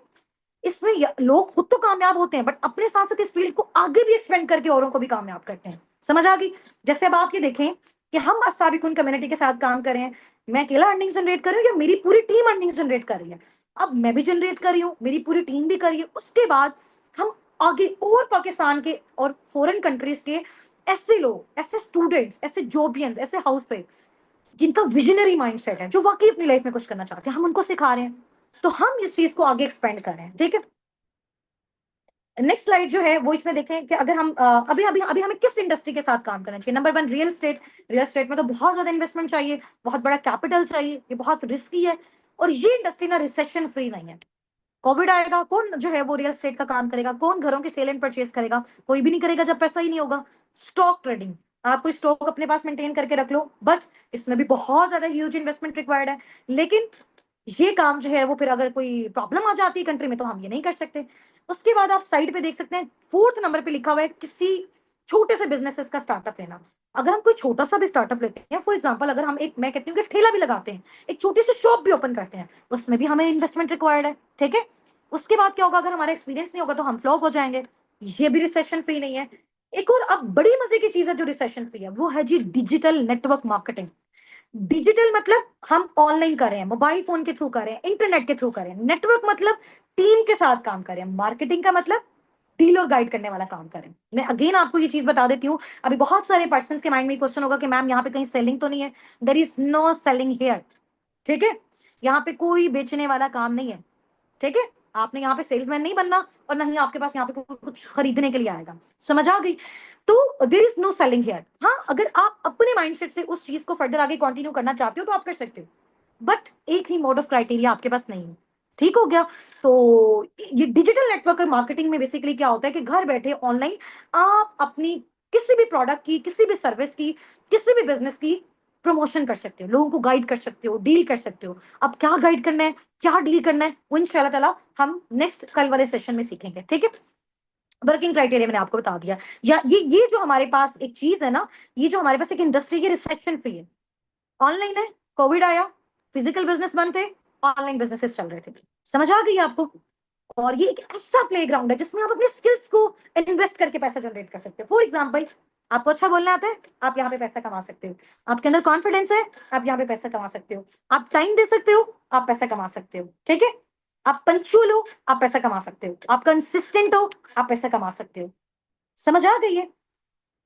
Speaker 1: इसमें लोग खुद तो कामयाब होते हैं बट अपने साथ साथ इस फील्ड को आगे भी एक्सपेंड करके औरों को भी कामयाब करते हैं। समझ आ गई? जैसे अब आप ये देखें कि हम अस्साबिकुन कम्युनिटी के साथ काम कर रहे हैं, मैं अकेला अर्निंग्स जनरेट कर रही हूँ या मेरी पूरी टीम अर्निंग्स जनरेट कर रही है? अब मैं भी जनरेट कर रही हूँ, मेरी पूरी टीम भी कर रही है, उसके बाद हम आगे और पाकिस्तान के और फॉरेन कंट्रीज के ऐसे लोग, ऐसे स्टूडेंट्स, ऐसे जॉबियंस, ऐसे हाउसवाइफ जिनका विजनरी माइंडसेट है, जो वाकई अपनी लाइफ में कुछ करना चाहते हैं, हम उनको सिखा रहे हैं। तो हम इस चीज को आगे एक्सपेंड कर रहे हैं, ठीक है? नेक्स्ट स्लाइड जो है वो इसमें देखें कि अगर हम अभी अभी अभी हमें किस इंडस्ट्री के साथ काम करना चाहिए। Number one, real estate. Real estate में तो बहुत ज्यादा इन्वेस्टमेंट चाहिए, बहुत बड़ा कैपिटल चाहिए, ये बहुत रिस्की है, और ये इंडस्ट्री ना रिसेशन फ्री नहीं है। कोविड आएगा, कौन जो है वो रियल एस्टेट का काम करेगा? कौन घरों की सेल एंड परचेज करेगा? कोई भी नहीं करेगा जब पैसा ही नहीं होगा। स्टॉक ट्रेडिंग, आप कोई स्टॉक अपने पास मेंटेन करके रख लो, बट इसमें भी बहुत ज्यादा ह्यूज इन्वेस्टमेंट रिक्वायर्ड है। लेकिन ये काम जो है वो फिर अगर कोई प्रॉब्लम आ जाती है कंट्री में तो हम ये नहीं कर सकते। उसके बाद आप साइड पे देख सकते हैं, फोर्थ नंबर पे लिखा हुआ है किसी छोटे से बिजनेसेस का स्टार्टअप लेना। अगर हम कोई छोटा सा भी स्टार्टअप लेते हैं, फॉर एग्जांपल अगर हम एक, मैं कहती हूँ कि ठेला भी लगाते हैं, एक छोटी सी शॉप भी ओपन करते हैं, उसमें भी हमें इन्वेस्टमेंट रिक्वायर्ड है, ठीक है? उसके बाद क्या होगा? अगर हमारा एक्सपीरियंस नहीं होगा तो हम फ्लॉप हो जाएंगे। ये भी रिसेशन फ्री नहीं है। एक और अब बड़ी मजे की चीज है जो रिसेशन फ्री है, वो है जी डिजिटल नेटवर्क मार्केटिंग। डिजिटल मतलब हम ऑनलाइन कर रहे हैं, मोबाइल फोन के थ्रू कर रहे हैं, इंटरनेट के थ्रू कर रहे हैं। नेटवर्क मतलब टीम के साथ काम कर रहे हैं। मार्केटिंग का मतलब डील और गाइड करने वाला काम करें। मैं अगेन आपको ये चीज बता देती हूँ, अभी बहुत सारे पर्सन के माइंड में क्वेश्चन होगा कि मैम यहाँ पे कहीं सेलिंग तो नहीं है? There is no selling here, ठीक है? यहाँ पे कोई बेचने वाला काम नहीं है, ठीक है? आपने यहाँ पे सेल्समैन नहीं बनना, और ना ही आपके पास यहाँ पे कुछ खरीदने के लिए आएगा। समझ आ गई? तो there is no selling here. हाँ, अगर आप अपने माइंडसेट से उस चीज को फर्दर आगे कंटिन्यू करना चाहते हो तो आप कर सकते हो, बट एक ही मोड ऑफ क्राइटेरिया आपके पास नहीं है। ठीक हो गया? तो ये डिजिटल नेटवर्क मार्केटिंग में बेसिकली क्या होता है कि घर बैठे ऑनलाइन आप अपनी किसी भी प्रोडक्ट की, किसी भी सर्विस की, किसी भी बिजनेस की प्रमोशन कर सकते हो, लोगों को गाइड कर सकते हो, डील कर सकते हो। अब क्या गाइड करना है, क्या डील करना है, वो इंशाल्लाह ताला हम नेक्स्ट कल वाले सेशन में सीखेंगे, ठीक है? वर्किंग क्राइटेरिया मैंने आपको बता दिया। या ये जो हमारे पास एक चीज है ना, ये जो हमारे पास एक इंडस्ट्री की रिसेशन फ्री है, ऑनलाइन है, कोविड आया, फिजिकल बिजनेस बंद थे, ऑनलाइन बिजनेसेस चल रहे थे। समझ आ गई आपको? और ये एक ऐसा प्लेग्राउंड है जिसमें आप अपने स्किल्स को इन्वेस्ट करके पैसा जनरेट कर सकते हो। फॉर एग्जाम्पल, आपको अच्छा बोलना आता है, आप यहाँ पे पैसा कमा सकते हो। आपके अंदर कॉन्फिडेंस है, आप यहाँ पे पैसा कमा सकते हो। आप टाइम दे सकते हो, आप पैसा कमा सकते हो, ठीक है? आप पंक्चुअल हो, आप पैसा कमा सकते हो। आप कंसिस्टेंट हो, आप पैसा कमा सकते हो। समझ आ गई है?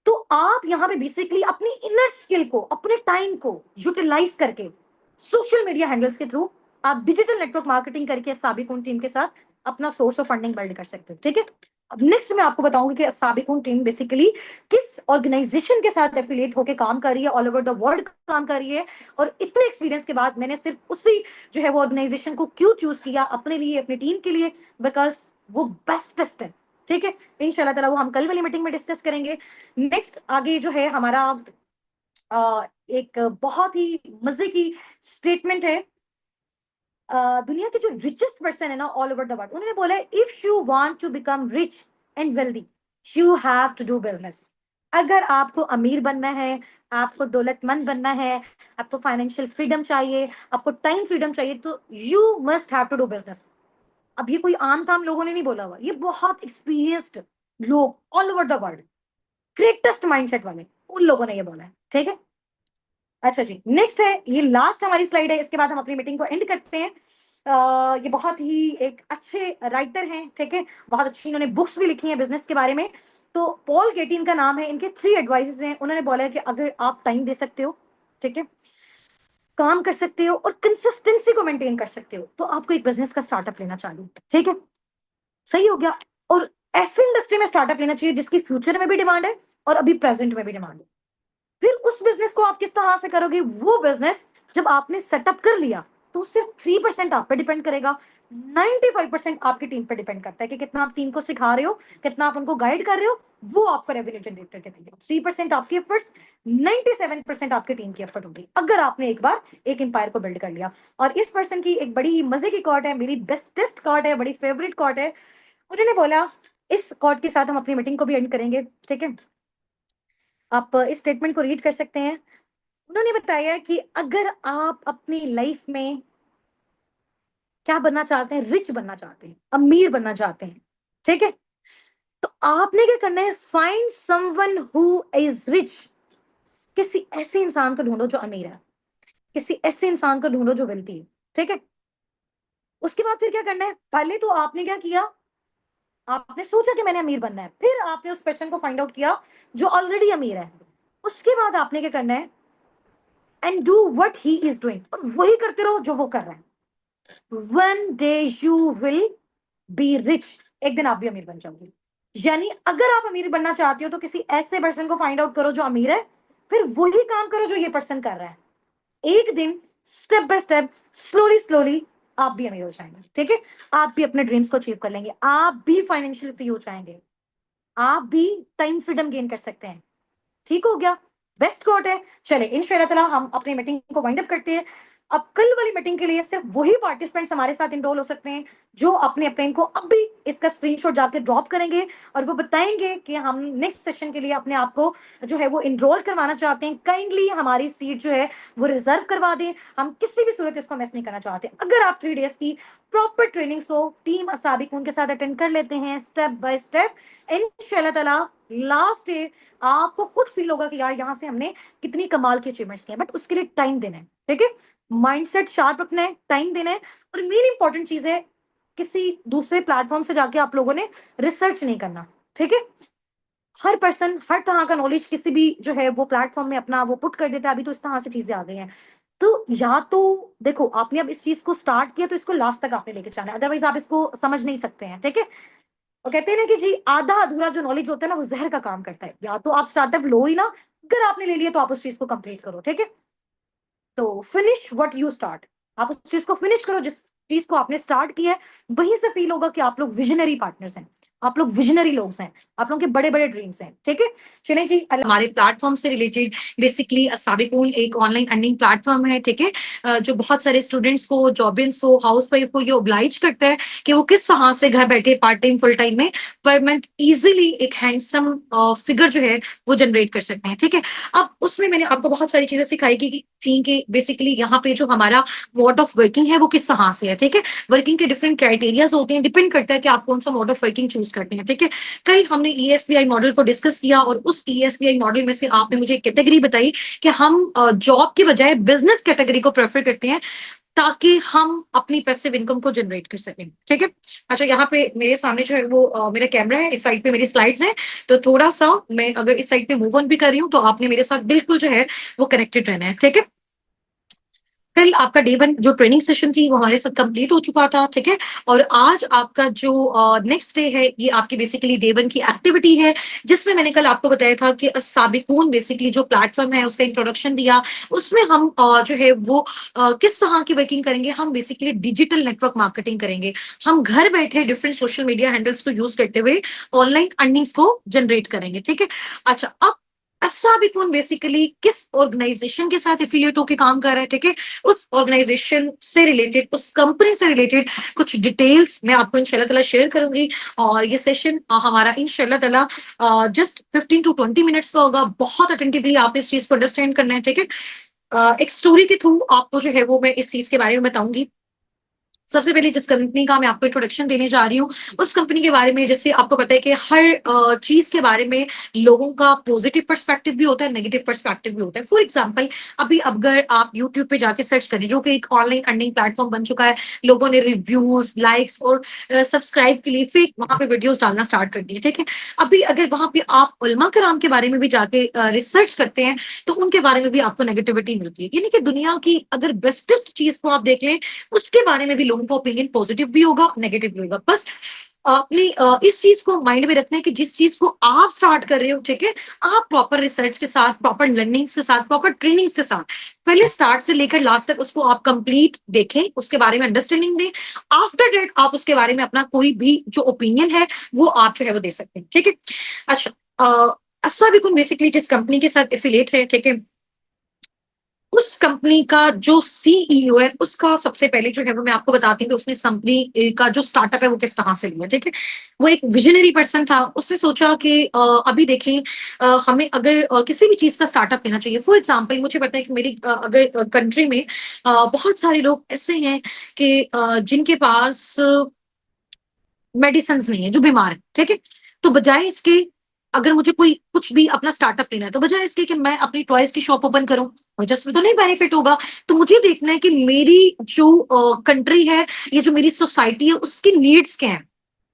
Speaker 1: तो आप यहाँ पे बेसिकली अपनी इनर स्किल को, अपने टाइम को यूटिलाइज करके सोशल मीडिया हैंडल्स के थ्रू आप डिजिटल नेटवर्क मार्केटिंग करके साबिकुन टीम के साथ अपना सोर्स ऑफ फंडिंग बिल्ड कर सकते हो, ठीक है? अब नेक्स्ट मैं आपको बताऊंगी कि साबिकुन टीम बेसिकली किस ऑर्गेनाइजेशन के साथ एफिलिएट होकर काम कर रही है, ऑल ओवर द वर्ल्ड काम कर रही है, और इतने एक्सपीरियंस के बाद मैंने सिर्फ उसी जो है वो ऑर्गेनाइजेशन को क्यों चूज किया अपने लिए, अपनी टीम के लिए, बिकॉज वो बेस्टेस्ट है, ठीक है? इंशाल्लाह ताला वो हम कल वाली मीटिंग में डिस्कस करेंगे। नेक्स्ट आगे जो है हमारा एक बहुत ही मजे की स्टेटमेंट है। दुनिया के जो रिचेस्ट पर्सन है ना ऑल ओवर द वर्ल्ड, उन्होंने बोला है if you want to become rich and wealthy you have to do business. अगर आपको अमीर बनना है, आपको दौलतमंद बनना है, आपको फाइनेंशियल फ्रीडम चाहिए, आपको टाइम फ्रीडम चाहिए, तो you must have to do business. अब ये कोई आम ताम लोगों ने नहीं बोला हुआ, ये बहुत एक्सपीरियंस्ड लोग all over the world, greatest mindset वाले, उन लोगों ने ये बोला है, ठीक है? अच्छा जी, नेक्स्ट है, ये लास्ट हमारी स्लाइड है, इसके बाद हम अपनी मीटिंग को एंड करते हैं। ये बहुत ही एक अच्छे राइटर हैं, ठीक है? बहुत अच्छी इन्होंने बुक्स भी लिखी हैं बिजनेस के बारे में। तो पॉल गेटिन का नाम है, इनके 3 एडवाइसेस हैं। उन्होंने बोला है कि अगर आप टाइम दे सकते हो, ठीक है, काम कर सकते हो और कंसिस्टेंसी को मेंटेन कर सकते हो, तो आपको एक बिजनेस का स्टार्टअप लेना चाहिए, ठीक है? सही हो गया? और ऐसी इंडस्ट्री में स्टार्टअप लेना चाहिए जिसकी फ्यूचर में भी डिमांड है और अभी प्रेजेंट में भी डिमांड है। फिर उस बिजनेस को आप किस तरह से करोगे? वो बिजनेस जब आपने सेटअप कर लिया तो सिर्फ 3% आप पे डिपेंड करेगा, 95% आपकी टीम पे डिपेंड करता है कि कितना आप टीम को सिखा रहे हो, कितना आप उनको गाइड कर रहे हो, वो आपको रेवेन्यू जनरेट करके देगा। 3% आपकी एफर्ट्स, 97% आपकी टीम की एफर्ट होगी, अगर आपने एक बार एक एम्पायर को बिल्ड कर लिया। और इस पर्सन की एक बड़ी मजे की कॉट है, मेरी बेस्टेस्ट कॉट है, बड़ी फेवरेट कॉट है। उन्होंने बोला, इस कॉट के साथ हम अपनी मीटिंग को भी एंड करेंगे, ठीक है? आप इस स्टेटमेंट को रीड कर सकते हैं। उन्होंने बताया कि अगर आप अपनी लाइफ में क्या बनना चाहते हैं, रिच बनना चाहते हैं, अमीर बनना चाहते हैं, ठीक है, तो आपने क्या करना है, find someone who is rich. किसी ऐसे इंसान को ढूंढो जो अमीर है, किसी ऐसे इंसान को ढूंढो जो वेल्थी है, ठीक है। उसके बाद फिर क्या करना है, पहले तो आपने क्या किया, आपने सोचा कि मैंने अमीर बनना है, फिर आपने उस पर्सन को फाइंड आउट किया जो ऑलरेडी अमीर है। उसके बाद आपने क्या करना है, and do what he is doing, और वही करते रहो जो वो कर रहा है। One day you will be rich, एक दिन आप भी अमीर बन जाओगे। यानी अगर आप अमीर बनना चाहते हो तो किसी ऐसे पर्सन को फाइंड आउट करो जो अमीर है, फिर वही काम करो जो ये पर्सन कर रहा है। एक दिन step by step, slowly slowly आप भी अमीर हो जाएंगे, ठीक है। आप भी अपने ड्रीम्स को अचीव कर लेंगे, आप भी फाइनेंशियली फ्री हो जाएंगे, आप भी टाइम फ्रीडम गेन कर सकते हैं। ठीक हो गया, बेस्ट कोट है। चले इंशाल्लाह ताला हम अपनी मीटिंग को वाइंड अप करते हैं। अब कल वाली मीटिंग के लिए सिर्फ वही पार्टिसिपेंट्स हमारे साथ इनरोल हो सकते हैं जो अपने अपने को अब भी इसका स्क्रीनशॉट जाके ड्रॉप करेंगे और वो बताएंगे कि हम नेक्स्ट सेशन के लिए अपने आप को जो है वो इनरोल करवाना चाहते हैं। काइंडली हमारी सीट जो है वो रिजर्व करवा दें, हम किसी भी सूरत इसको मिस नहीं करना चाहते। अगर आप 3 डेज की प्रॉपर ट्रेनिंग्स को टीम असाबिक उनके साथ अटेंड कर लेते हैं स्टेप बाय स्टेप, इंशाल्लाह ताला लास्ट डे आपको खुद फील होगा कि यार यहाँ से हमने कितनी कमाल की अचीवमेंट्स की हैं। बट उसके लिए टाइम देना है, ठीक है। माइंडसेट शार्प रखना है, टाइम देना है, और मेन इंपॉर्टेंट चीज है, किसी दूसरे प्लेटफॉर्म से जाके आप लोगों ने रिसर्च नहीं करना, ठीक है। हर पर्सन हर तरह का नॉलेज किसी भी जो है वो प्लेटफॉर्म में अपना वो पुट कर देता है। अभी तो इस तरह से चीजें आ गई हैं, तो या तो देखो आपने अब इस चीज को स्टार्ट किया तो इसको लास्ट तक आपने लेके जाना है, अदरवाइज आप इसको समझ नहीं सकते हैं, ठीक है। वो कहते हैं ना कि जी आधा अधूरा जो नॉलेज होता है ना वो जहर का काम करता है। या तो आप स्टार्टअप लो ही ना, अगर आपने ले लिया तो आप उस चीज को कंप्लीट करो, ठीक है। तो फिनिश व्हाट यू स्टार्ट, आप उस चीज को फिनिश करो जिस चीज को आपने स्टार्ट किया है। वहीं से फील होगा कि आप लोग विजनरी पार्टनर्स हैं, आप लोग विजनरी लोग हैं, आप लोगों के बड़े बड़े ड्रीम्स हैं, ठीक है। चलें जी, हमारे प्लेटफॉर्म से रिलेटेड बेसिकली साबिकून एक ऑनलाइन अर्निंग प्लेटफॉर्म है, ठीक है। जो बहुत सारे स्टूडेंट्स को, जॉबिन्स को, हाउस वाइफ को ये ओब्लाइज करता है कि वो किस तरह से घर बैठे पार्ट टाइम फुल टाइम में पर मंथ इजिली एक हैंडसम फिगर जो है वो जनरेट कर सकते हैं, ठीक है। अब उसमें मैंने आपको बहुत सारी चीजें सिखाई थी कि बेसिकली यहाँ पे जो हमारा मोड ऑफ वर्किंग है वो किस तरह से है, ठीक है। वर्किंग के डिफरेंट क्राइटेरियाज होते हैं, डिपेंड करता है कि आप कौन सा मोड ऑफ वर्किंग चूज करते हैं, ठीक है। कल हमने ईएसबीआई मॉडल को डिस्कस किया और उस ईएसबीआई मॉडल में से आपने मुझे कैटेगरी बताई कि हम जॉब के बजाय बिजनेस कैटेगरी को प्रेफर करते हैं ताकि हम अपनी पैसिव इनकम को जनरेट कर सकें, ठीक है। अच्छा, यहाँ पे मेरे सामने जो है वो मेरा कैमरा है, इस साइड पे मेरी स्लाइड्स हैं, तो थोड़ा सा मैं अगर इस साइड पे मूव ऑन भी कर रही हूँ तो आपने मेरे साथ बिल्कुल जो है वो कनेक्टेड रहना है, ठीक है। कल आपका डे 1 जो ट्रेनिंग सेशन थी वो हमारे साथ कंप्लीट हो चुका था, ठीक है। और आज आपका जो नेक्स्ट डे है ये आपकी बेसिकली डे 1 की एक्टिविटी है, जिसमें मैंने कल आपको बताया था कि साबिकून बेसिकली जो प्लेटफॉर्म है उसका इंट्रोडक्शन दिया। उसमें हम जो है वो किस तरह की वर्किंग करेंगे, हम बेसिकली डिजिटल नेटवर्क मार्केटिंग करेंगे। हम घर बैठे डिफरेंट सोशल मीडिया हैंडल्स को यूज करते हुए ऑनलाइन अर्निंग्स को जनरेट करेंगे, ठीक है। अच्छा, अब साबिकून बेसिकली किस ऑर्गेनाइजेशन के साथ एफिलिएट होकर काम कर रहा है, ठीक है। उस ऑर्गेनाइजेशन से रिलेटेड, उस कंपनी से रिलेटेड कुछ डिटेल्स मैं आपको इंशाल्लाह ताला शेयर करूंगी। और ये सेशन हमारा इंशाल्लाह ताला जस्ट 15 to 20 मिनट्स का होगा। बहुत अटेंटिवली आप इस चीज को अंडरस्टैंड करना है, ठीक है। एक स्टोरी के थ्रू आपको जो है वो मैं इस चीज के बारे में बताऊंगी। सबसे पहले जिस कंपनी का मैं आपको इंट्रोडक्शन देने जा रही हूँ उस कंपनी के बारे में, जैसे आपको पता है कि हर चीज के बारे में लोगों का पॉजिटिव पर्सपेक्टिव भी होता है, नेगेटिव पर्सपेक्टिव भी होता है। फॉर एग्जांपल, अभी अगर आप यूट्यूब पे जाके सर्च करें, जो कि एक ऑनलाइन अर्निंग प्लेटफॉर्म बन चुका है, लोगों ने रिव्यूज, लाइक्स और सब्सक्राइब के लिए फेक वहां पे वीडियोस डालना स्टार्ट कर दिए, ठीक है। अभी अगर वहां पे आप उलमा कराम के बारे में भी जाके रिसर्च करते हैं तो उनके बारे में भी आपको नेगेटिविटी मिलती है। यानी कि दुनिया की अगर बेस्टेस्ट चीज को आप देख लें उसके बारे में भी लोगों का ओपिनियन पॉजिटिव भी होगा, नेगेटिव भी होगा। बस अपनी इस चीज को माइंड में रखना है कि जिस चीज को आप स्टार्ट कर रहे हो, ठीक है, आप प्रॉपर रिसर्च के साथ, प्रॉपर लर्निंग के साथ, प्रॉपर ट्रेनिंग के साथ पहले स्टार्ट से लेकर लास्ट तक उसको आप कंप्लीट देखें, उसके बारे में अंडरस्टैंडिंग दें। आफ्टर डेट आप उसके बारे में अपना कोई भी जो ओपिनियन है वो आप जो है वो दे सकते हैं, ठीक है। अच्छा, अस्सा बिकुम बेसिकली जिस कंपनी के साथ एफिलिएट है, ठीक है, उस कंपनी का जो सीईओ है उसका सबसे पहले जो है वो मैं आपको बताती हूँ कि उसने कंपनी का जो स्टार्टअप है वो किस तरह से लिया, ठीक है। वो एक विजनरी पर्सन था, उसने सोचा कि अभी देखें हमें अगर किसी भी चीज का स्टार्टअप लेना चाहिए। फॉर एग्जांपल, मुझे पता है कि मेरी अगर कंट्री में बहुत सारे लोग ऐसे हैं कि जिनके पास मेडिसिन नहीं है, जो बीमार है, ठीक है। तो बजाय इसके, अगर मुझे कोई कुछ भी अपना स्टार्टअप लेना है, तो बजाय इसके कि मैं अपनी टॉयज की शॉप ओपन करूं, मुझे उसमें तो नहीं बेनिफिट होगा। तो मुझे देखना है कि मेरी जो कंट्री है, ये जो मेरी सोसाइटी है, उसकी नीड्स क्या है,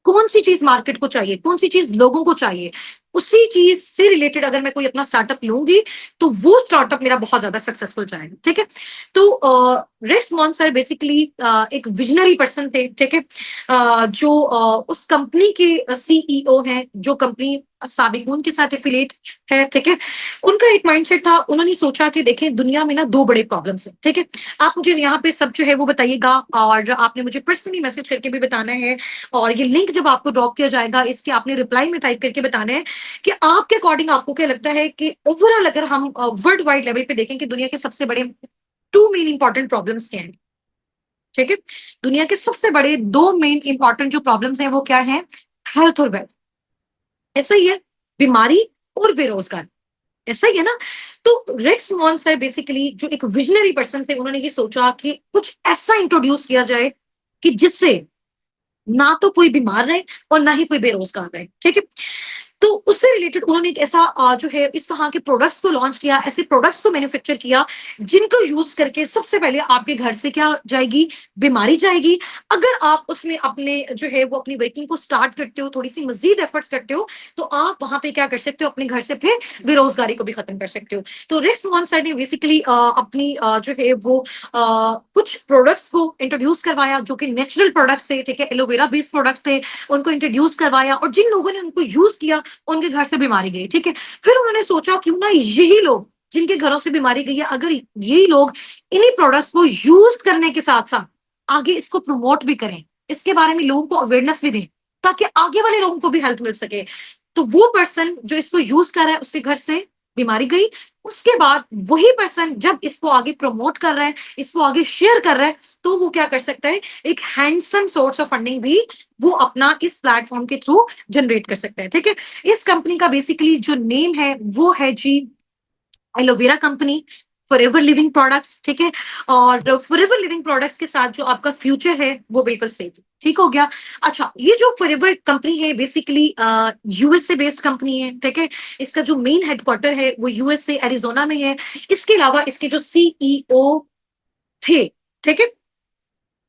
Speaker 1: कौन सी चीज मार्केट को चाहिए, कौन सी चीज लोगों को चाहिए, उसी चीज से रिलेटेड अगर मैं कोई अपना स्टार्टअप लूंगी, तो वो स्टार्टअप मेरा बहुत ज्यादा सक्सेसफुल जाएगा। ठीक है। तो रेक्स मॉन सर बेसिकली एक विजनरी पर्सन थे। ठीक है। जो उस कंपनी के सीईओ हैं, जो कंपनी साबिकून के साथ एफिलिएट है। ठीक है। उनका एक माइंडसेट था, उन्होंने सोचा कि देखें दुनिया में ना दो बड़े प्रॉब्लम्स हैं। ठीक है। आप मुझे यहाँ पे सब जो है वो बताइएगा, और आपने मुझे पर्सनली मैसेज करके भी बताना है, और ये लिंक जब आपको ड्रॉप किया जाएगा, इसके आपने रिप्लाई में टाइप करके बताना है कि आपके अकॉर्डिंग आपको क्या लगता है कि ओवरऑल अगर हम वर्ल्ड वाइड लेवल पे देखें कि दुनिया के सबसे बड़े टू मेन इंपॉर्टेंट प्रॉब्लम्स क्या हैं। ठीक है। दुनिया के सबसे बड़े दो मेन इंपॉर्टेंट जो प्रॉब्लम्स हैं वो क्या है, हेल्थ और वेल्थ। ऐसा ही है, बीमारी और बेरोजगार, ऐसा ही है ना। तो रेक्स मॉन सर बेसिकली जो एक विजनरी पर्सन थे, उन्होंने ये सोचा कि कुछ ऐसा इंट्रोड्यूस किया जाए कि जिससे ना तो कोई बीमार रहे और ना ही कोई बेरोजगार रहे। ठीक है। तो उससे रिलेटेड उन्होंने एक ऐसा जो है इस तरह के प्रोडक्ट्स को लॉन्च किया, ऐसे प्रोडक्ट्स को मैन्युफैक्चर किया जिनको यूज करके सबसे पहले आपके घर से क्या जाएगी, बीमारी जाएगी। अगर आप उसमें अपने जो है वो अपनी वर्किंग को स्टार्ट करते हो, थोड़ी सी मजीद एफर्ट्स करते हो, तो आप वहां पे क्या कर सकते हो, अपने घर से फिर बेरोजगारी को भी खत्म कर सकते हो। तो रेक्स मॉन सर ने बेसिकली अपनी जो है वो कुछ प्रोडक्ट्स को इंट्रोड्यूस करवाया जो कि नेचुरल प्रोडक्ट्स थे। ठीक है। एलोवेरा बेस्ड प्रोडक्ट्स थे, उनको इंट्रोड्यूस करवाया, और जिन लोगों ने उनको यूज किया उनके घर से बीमारी गई। ठीक है। फिर उन्होंने सोचा क्यों ना यही लोग जिनके घरों से बीमारी गई है, अगर यही लोग इन्हीं प्रोडक्ट्स को यूज करने के साथ साथ आगे इसको प्रमोट भी करें, इसके बारे में लोगों को अवेयरनेस भी दें, ताकि आगे वाले लोगों को भी हेल्थ मिल सके। तो वो पर्सन जो इसको यूज कर रहा है उसके घर से बीमारी गई। उसके बाद वही पर्सन जब इसको आगे प्रमोट कर रहा है, इसको आगे शेयर कर रहा है, तो वो क्या कर सकता है, एक हैंडसम सोर्स ऑफ फंडिंग भी वो अपना इस प्लेटफॉर्म के थ्रू जनरेट कर सकता है। ठीक है। इस कंपनी का बेसिकली जो नेम है वो है जी aloe vera company, forever living products. ठीक है। और फॉरएवर लिविंग प्रोडक्ट्स के साथ जो आपका फ्यूचर है वो बिल्कुल सेफ है। ठीक हो गया। अच्छा, ये जो फॉरएवर कंपनी है बेसिकली यूएसए बेस्ड कंपनी है। ठीक है। इसका जो मेन हेडक्वार्टर है वो यूएसए एरिजोना में है। इसके अलावा इसके जो सीईओ थे, ठीक है,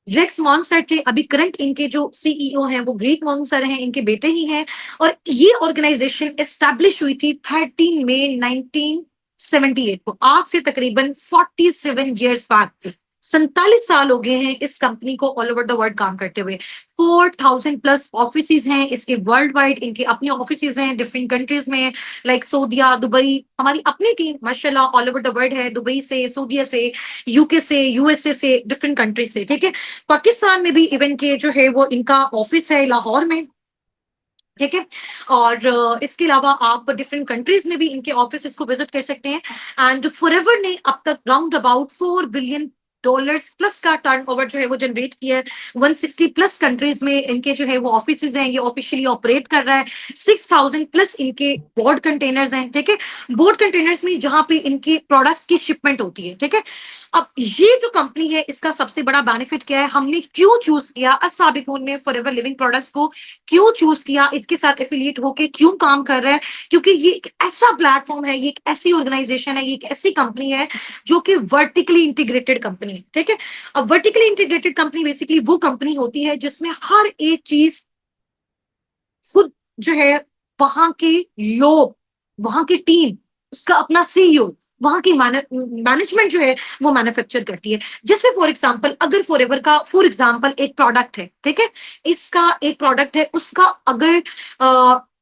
Speaker 1: रेक्स मॉन्सर थे, अभी करंट इनके जो सीईओ हैं वो ग्रेग मॉन्सर हैं, इनके बेटे ही हैं। और ये ऑर्गेनाइजेशन एस्टैब्लिश हुई थी 13 मई 1978 को, आज से तकरीबन 47 ईयर्स बाद। 47 साल हो गए हैं इस कंपनी को ऑल ओवर द वर्ल्ड काम करते हुए। 4000+ ऑफिस हैं इसके वर्ल्ड वाइड, इनके अपने ऑफिस हैं डिफरेंट कंट्रीज में, लाइक सऊदीया, दुबई। हमारी अपनी टीम माशाल्लाह ऑल ओवर द वर्ल्ड है, दुबई से, सऊदीया से, यूके से, यूएसए से, डिफरेंट कंट्रीज से। ठीक है। पाकिस्तान में भी इवन के जो है वो इनका ऑफिस है लाहौर में। ठीक है। और इसके अलावा आप डिफरेंट कंट्रीज में भी इनके ऑफिस को विजिट कर सकते हैं। एंड फॉरएवर ने अब तक राउंड अबाउट $4 बिलियन प्लस का टर्नओवर जो है वो जनरेट किया है। 160+ कंट्रीज में इनके जो है वो ऑफिस हैं, ये ऑफिशियली ऑपरेट कर रहा है। 6000+ इनके बोर्ड कंटेनर्स हैं। ठीक है। बोर्ड कंटेनर्स में जहां पे इनके प्रोडक्ट्स की शिपमेंट होती है। ठीक है। अब ये जो कंपनी है इसका सबसे बड़ा बेनिफिट क्या है, हमने क्यों चूज किया असाबिकून ने फॉरएवर लिविंग प्रोडक्ट्स को, क्यों चूज किया, इसके साथ एफिलिएट होके क्यों काम कर रहा है, क्योंकि ये एक ऐसा प्लेटफॉर्म है, ये एक ऐसी ऑर्गेनाइजेशन है, ये एक ऐसी कंपनी है जो कि वर्टिकली इंटीग्रेटेड कंपनी है। ठीक है। अब वर्टिकली इंटीग्रेटेड कंपनी बेसिकली वो कंपनी होती है जिसमें हर एक चीज खुद जो है, वहां के लोग, वहां की टीम, उसका अपना सीईओ, वहां की मैनेजमेंट जो है वो मैन्युफैक्चर करती है। जैसे फॉर एग्जांपल, अगर फॉरएवर का फॉर एग्जांपल एक प्रोडक्ट है, ठीक है, इसका एक प्रोडक्ट है, उसका अगर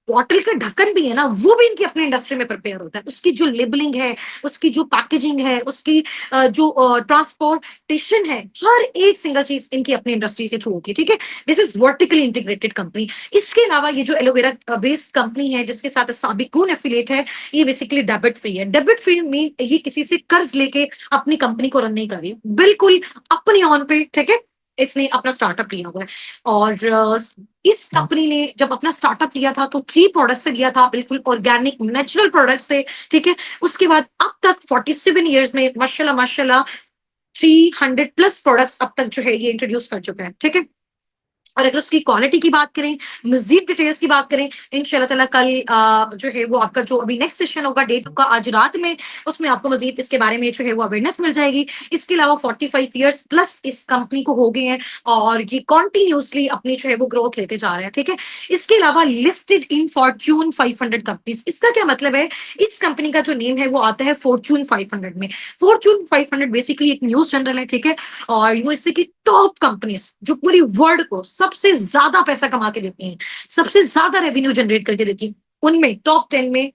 Speaker 1: बॉटल का ढक्कन भी है ना, वो भी इनकी अपनी इंडस्ट्री में प्रिपेयर होता है। उसकी जो लेबलिंग है, उसकी जो पैकेजिंग है, उसकी जो ट्रांसपोर्टेशन है, हर एक सिंगल चीज इनकी अपनी इंडस्ट्री के थ्रू होती है। ठीक है। This is vertically integrated company. इसके अलावा ये जो एलोवेरा बेस्ड कंपनी है जिसके साथ साबिकून एफिलिएट है, ये बेसिकली डेबिट फ्री है। डेबिट फ्री मीन ये किसी से कर्ज लेके अपनी कंपनी को रन नहीं कर रही, बिल्कुल अपनी ऑन पे। ठीक है। इसने अपना स्टार्टअप लिया हुआ है। और इस कंपनी ने जब अपना स्टार्टअप लिया था तो 3 प्रोडक्ट से लिया था, बिल्कुल ऑर्गेनिक नेचुरल प्रोडक्ट से। ठीक है। उसके बाद अब तक 47 ईयर्स में माशाल्लाह माशाल्लाह 300+ प्रोडक्ट्स अब तक जो है ये इंट्रोड्यूस कर चुका है। ठीक है। और अगर उसकी क्वालिटी की बात करें, मज़ीद डिटेल्स की बात करें, इंशाल्लाह ताला कल जो है वो आपका जो अभी नेक्स्ट सेशन होगा डेट का आज रात में, उसमें आपको मज़ीद इसके बारे में जो है वो अवेयरनेस मिल जाएगी। इसके अलावा 45 इयर्स प्लस इस कंपनी को हो गए हैं और ये कंटिन्यूअसली अपनी जो है वो ग्रोथ लेते जा रहे हैं, ठीक है? इसके अलावा लिस्टेड इन फॉर्च्यून 500 कंपनीज़। इसका क्या मतलब है? इस कंपनी का जो नेम है वो आता है फॉर्च्यून 500 में। फॉर्च्यून 500 बेसिकली एक न्यूज़ जर्नल है, ठीक है? और यूएसए की टॉप कंपनीज जो पूरी वर्ल्ड को सबसे ज्यादा पैसा कमा के देती हैं, सबसे ज्यादा रेवेन्यू जनरेट करके देती हैं, उनमें टॉप 10 में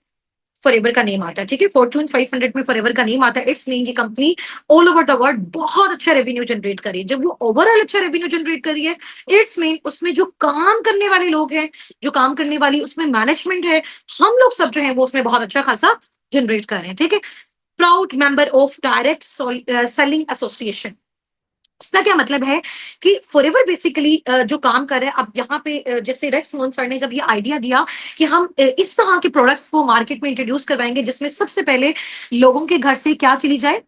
Speaker 1: फॉरएवर का नेम आता है, ठीक है? फॉर्च्यून 500 में फॉरएवर का नेम आता है। इट्स मीन ये company all over the world बहुत अच्छा रेवेन्यू जनरेट करी है। जब वो ओवरऑल अच्छा रेवेन्यू जनरेट करी है, इट्स मीन उसमें जो काम करने वाले लोग हैं, जो काम करने वाली उसमें मैनेजमेंट है, हम लोग सब जो है वो उसमें बहुत अच्छा खासा जनरेट कर रहे हैं, ठीक है? Proud member of direct selling association. इसका क्या मतलब है कि फॉरएवर बेसिकली जो काम कर रहे हैं अब यहाँ पे जैसे रेक्स मोहन सर ने जब ये आइडिया दिया कि हम इस तरह के प्रोडक्ट्स को मार्केट में इंट्रोड्यूस करवाएंगे जिसमें सबसे पहले लोगों के घर से क्या चली जाए,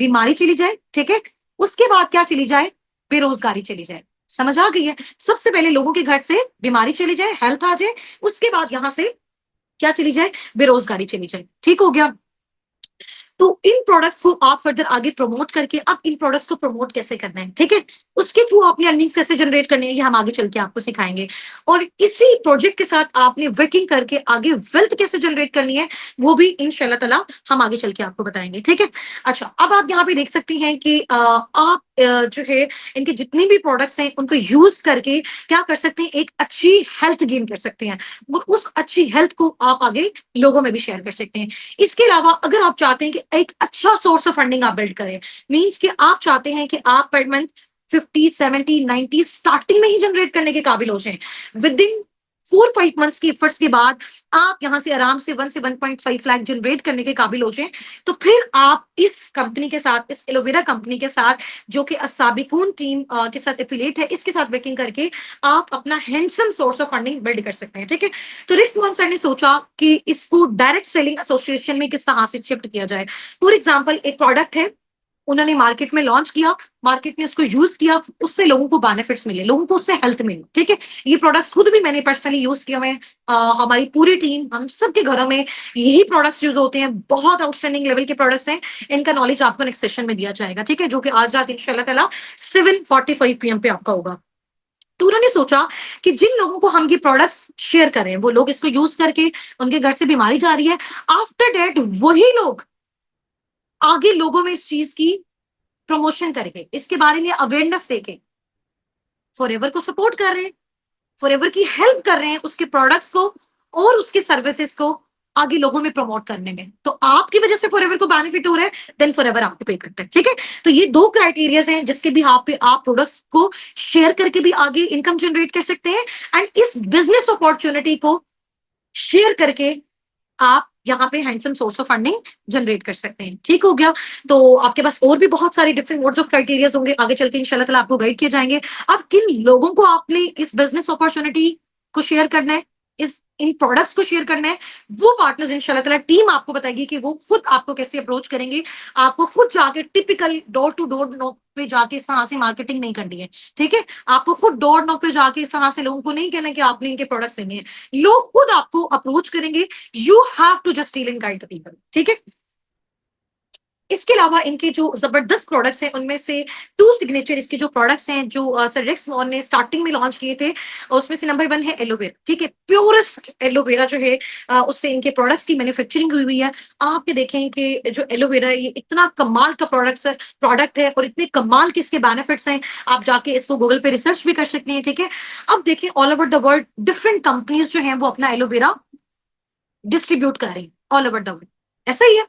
Speaker 1: बीमारी चली जाए, ठीक है? उसके बाद क्या चली जाए, बेरोजगारी चली जाए। समझ आ गई है? सबसे पहले लोगों के घर से बीमारी चली जाए, हेल्थ आ जाए, उसके बाद यहां से क्या चली जाए, बेरोजगारी चली जाए। ठीक हो गया? तो इन प्रोडक्ट्स को आप फर्दर आगे प्रमोट करके अब इन प्रोडक्ट्स को प्रमोट कैसे करना है, ठीक है? उसके थ्रू आपने अर्निंग्स कैसे जनरेट करनी है, ये हम आगे चल के आपको सिखाएंगे। और इसी प्रोजेक्ट के साथ आपने वर्किंग करके आगे वेल्थ कैसे जनरेट करनी है, वो भी इंशाल्लाह ताला हम आगे चल के आपको बताएंगे, ठीक है? अच्छा, अब आप यहाँ पे देख सकती हैं कि आप जो है इनके जितने भी प्रोडक्ट्स हैं उनको यूज करके क्या कर सकते हैं, एक अच्छी हेल्थ गेन कर सकते हैं और उस अच्छी हेल्थ को आप आगे लोगों में भी शेयर कर सकते हैं। इसके अलावा अगर आप चाहते हैं कि एक अच्छा सोर्स ऑफ फंडिंग आप बिल्ड करें, मींस कि आप चाहते हैं कि आप पर मंथ 50, 70, 90 स्टार्टिंग में ही जनरेट करने के काबिल हो जाएं, विद इन 4-5 मंथ्स की एफर्ट्स के बाद आप यहां से आराम से 1 से 1.5 लाख जनरेट करने के काबिल हो जाएं, तो फिर आप इस कंपनी के साथ, इस एलोवेरा कंपनी के साथ जो कि असाबिकून टीम के साथ एफिलिएट है, इसके साथ वर्किंग करके आप अपना handsome source of funding build कर सकते हैं, ठीक है? तो रिस्क मोहन सर ने सोचा कि इसको डायरेक्ट सेलिंग एसोसिएशन में किस तरह से शिफ्ट किया जाए। फॉर एग्जाम्पल एक प्रोडक्ट है, उन्होंने मार्केट में लॉन्च किया, मार्केट ने उसको यूज किया, उससे लोगों को बेनिफिट्स मिले, लोगों को उससे हेल्थ मिली, ठीक है? ये प्रोडक्ट्स खुद भी मैंने पर्सनली यूज किए हुए हैं, हमारी पूरी टीम, हम सबके घरों में यही प्रोडक्ट्स यूज होते हैं, बहुत आउटस्टैंडिंग लेवल के प्रोडक्ट्स हैं। इनका नॉलेज आपको नेक्स्ट सेशन में दिया जाएगा, ठीक है? जो कि आज रात इंशाल्लाह ताला 7:45 PM पे आपका होगा। तो उन्होंने सोचा कि जिन लोगों को हम ये प्रोडक्ट्स शेयर करें, वो लोग इसको यूज करके उनके घर से बीमारी जा रही है, आफ्टर डेट वही लोग आगे लोगों में इस चीज की प्रमोशन करके, इसके बारे में अवेयरनेस देके फॉरएवर को सपोर्ट कर रहे हैं, फॉरएवर की हेल्प कर रहे हैं उसके प्रोडक्ट्स को और उसके सर्विसेज को आगे लोगों में प्रमोट करने में। तो आपकी वजह से फॉरएवर को बेनिफिट हो रहा है, देन फॉरएवर आपको पे करता है, ठीक है? तो ये दो क्राइटेरियाज हैं जिसके भी आप पे आप प्रोडक्ट्स को शेयर करके भी आगे इनकम जनरेट कर सकते हैं एंड इस बिजनेस अपॉर्चुनिटी को शेयर करके आप यहाँ पे handsome source of funding generate कर सकते हैं। ठीक हो गया? तो आपके पास और भी बहुत सारे डिफरेंट मोड्स ऑफ क्राइटेरियाज होंगे, आगे चल के इंशाल्लाह ताला आपको गाइड किए जाएंगे। अब किन लोगों को आपने इस बिजनेस अपॉर्चुनिटी को शेयर करना है, इस इन प्रोडक्ट्स को शेयर करना है, वो पार्टनर्स इंशाल्लाह ताला टीम आपको बताएगी कि वो खुद आपको कैसे अप्रोच करेंगे। आपको खुद जाके typical door to door knock पे जाके इस तरह से मार्केटिंग नहीं करनी है, ठीक है? आपको खुद डोर नॉक पे जाके इस तरह से लोगों को नहीं कहना कि आपने इनके प्रोडक्ट्स लेने हैं, लोग खुद आपको अप्रोच करेंगे। You have to just deal and guide the people, ठीक है? इसके अलावा इनके जो जबरदस्त प्रोडक्ट्स हैं उनमें से टू सिग्नेचर इसके जो प्रोडक्ट्स हैं जो सर रिक्स मॉन ने स्टार्टिंग में लॉन्च किए थे, उसमें से नंबर 1 है एलोवेरा, ठीक है? प्योरेस्ट एलोवेरा जो है उससे इनके प्रोडक्ट्स की मैन्युफैक्चरिंग हुई हुई है। आप ये देखें कि जो एलोवेरा ये इतना कमाल का प्रोडक्ट है और इतने कमाल के इसके बेनिफिट्स हैं, आप जाके इसको गूगल पे रिसर्च भी कर सकते हैं, ठीक है? अब देखें all over the world different companies जो हैं वो अपना एलोवेरा डिस्ट्रीब्यूट कर रही है ऑल ओवर द वर्ल्ड, ऐसा ही है।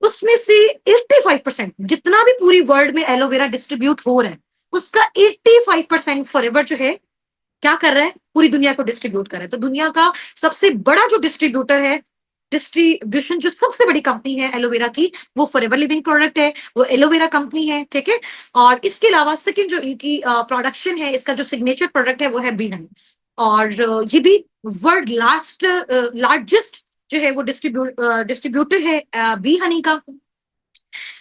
Speaker 1: उसमें से 85% जितना भी पूरी वर्ल्ड में एलोवेरा डिस्ट्रीब्यूट हो रहा है, उसका 85% फॉरएवर जो है क्या कर रहा है, पूरी दुनिया को डिस्ट्रीब्यूट कर रहा है। तो दुनिया का सबसे बड़ा जो डिस्ट्रीब्यूटर है, डिस्ट्रीब्यूशन जो सबसे बड़ी कंपनी है एलोवेरा की, वो फॉरएवर लिविंग प्रोडक्ट है, वो एलोवेरा कंपनी है, ठीक है? और इसके अलावा सेकंड जो इनकी प्रोडक्शन है, इसका जो सिग्नेचर प्रोडक्ट है वो है बी हनी, और ये भी वर्ल्ड लार्जेस्ट जो है वो डिस्ट्रीब्यूटर है बी हनी का।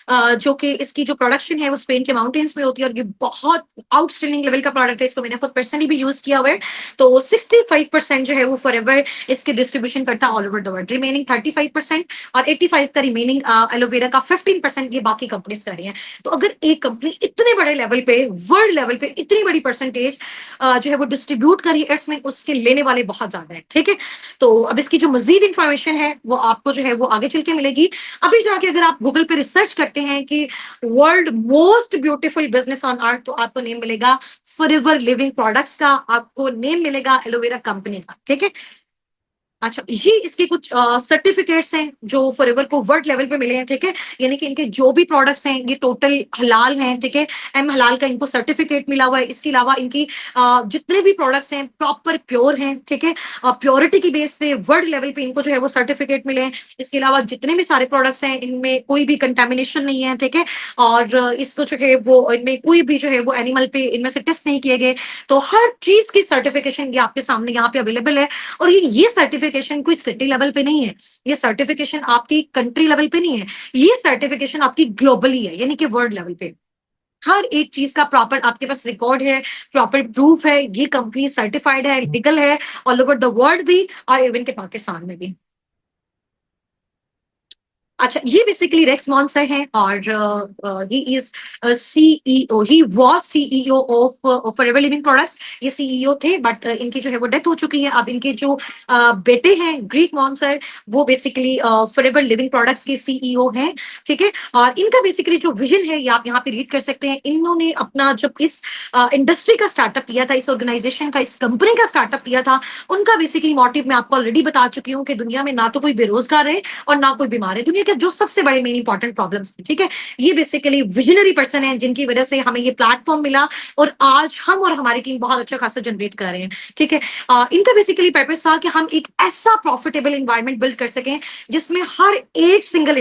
Speaker 1: जो कि इसकी जो प्रोडक्शन है वो स्पेन के माउंटेन्स में होती है और ये बहुत आउटस्टैंडिंग लेवल का प्रोडक्ट है। इसको मैंने खुद पर्सनली भी यूज किया हुआ है। तो 65% जो है वो फॉरएवर इसके डिस्ट्रीब्यूशन करता है all over the world. Remaining 35% और 85 का रिमेनिंग एलोवेरा का 15% ये बाकी कंपनीज कर रही हैं। तो अगर एक कंपनी इतने बड़े लेवल पे, वर्ल्ड लेवल पे इतनी बड़ी परसेंटेज जो है वो डिस्ट्रीब्यूट करी है, इसमें उसके लेने वाले बहुत ज्यादा है। ठीक है, तो अब इसकी जो मजीद इंफॉर्मेशन है वो आपको जो है वो आगे चल के मिलेगी। अभी जाके अगर आप गूगल पे रिसर्च करते हैं कि world most beautiful business on earth, तो आपको नेम मिलेगा फॉरएवर लिविंग प्रोडक्ट्स का, आपको नेम मिलेगा एलोवेरा कंपनी का। ठीक है, अच्छा, ये इसके कुछ सर्टिफिकेट्स हैं जो फॉरएवर को वर्ल्ड लेवल पे मिले हैं। ठीक है, यानी कि इनके जो भी प्रोडक्ट्स हैं ये टोटल हलाल हैं। ठीक है, एम हलाल का इनको सर्टिफिकेट मिला हुआ है। इसके अलावा इनकी जितने भी प्रोडक्ट्स हैं प्रॉपर प्योर हैं। ठीक है, प्योरिटी की बेस पे वर्ल्ड लेवल पे इनको जो है वो सर्टिफिकेट मिले हैं। इसके अलावा जितने भी सारे प्रोडक्ट्स हैं इनमें कोई भी कंटेमिनेशन नहीं है। ठीक है, और इसको जो है वो इनमें कोई भी जो है वो एनिमल पे इनमें से टेस्ट नहीं किए गए। तो हर चीज की सर्टिफिकेशन ये आपके सामने यहाँ पे अवेलेबल है। और ये सर्टिफिकेशन कोई सिटी लेवल पे नहीं है, ये सर्टिफिकेशन आपकी कंट्री लेवल पे नहीं है, ये सर्टिफिकेशन आपकी ग्लोबली है, यानी कि वर्ल्ड लेवल पे हर एक चीज का प्रॉपर आपके पास रिकॉर्ड है, प्रॉपर प्रूफ है, ये कंपनी सर्टिफाइड है, लीगल है ऑल ओवर द वर्ल्ड भी और इवन के पाकिस्तान में भी। अच्छा, ये बेसिकली रेक्स मॉन्सर हैं और he is CEO, he was CEO of forever living products. ये सीईओ थे बट इनकी जो है वो डेथ हो चुकी है। अब इनके जो बेटे हैं ग्रीक मॉन्सर, वो बेसिकली फॉरएवर लिविंग प्रोडक्ट्स के सीईओ हैं। ठीक है, और इनका बेसिकली जो विजन है ये आप यहाँ पे रीड कर सकते हैं। इन्होंने अपना जब इस इंडस्ट्री का स्टार्टअप किया था, इस ऑर्गेनाइजेशन का, इस कंपनी का स्टार्टअप किया था, उनका बेसिकली मोटिव मैं आपको ऑलरेडी बता चुकी हूँ कि दुनिया में ना तो कोई बेरोजगार है और ना कोई बीमार है, दुनिया के जो सबसे बड़े मेन इंपॉर्टेंट प्रॉब्लम्स। ठीक है, ये बेसिकली विजनरी पर्सन है जिनकी वजह से हमें ये प्लेटफॉर्म मिला और आज हम और हमारी टीम बहुत अच्छा खासा जनरेट कर रहे हैं। ठीक है, इनका बेसिकली पर्पस था कि हम एक ऐसा प्रॉफिटेबल एनवायरनमेंट बिल्ड कर सकें जिसमें हर एक सिंगल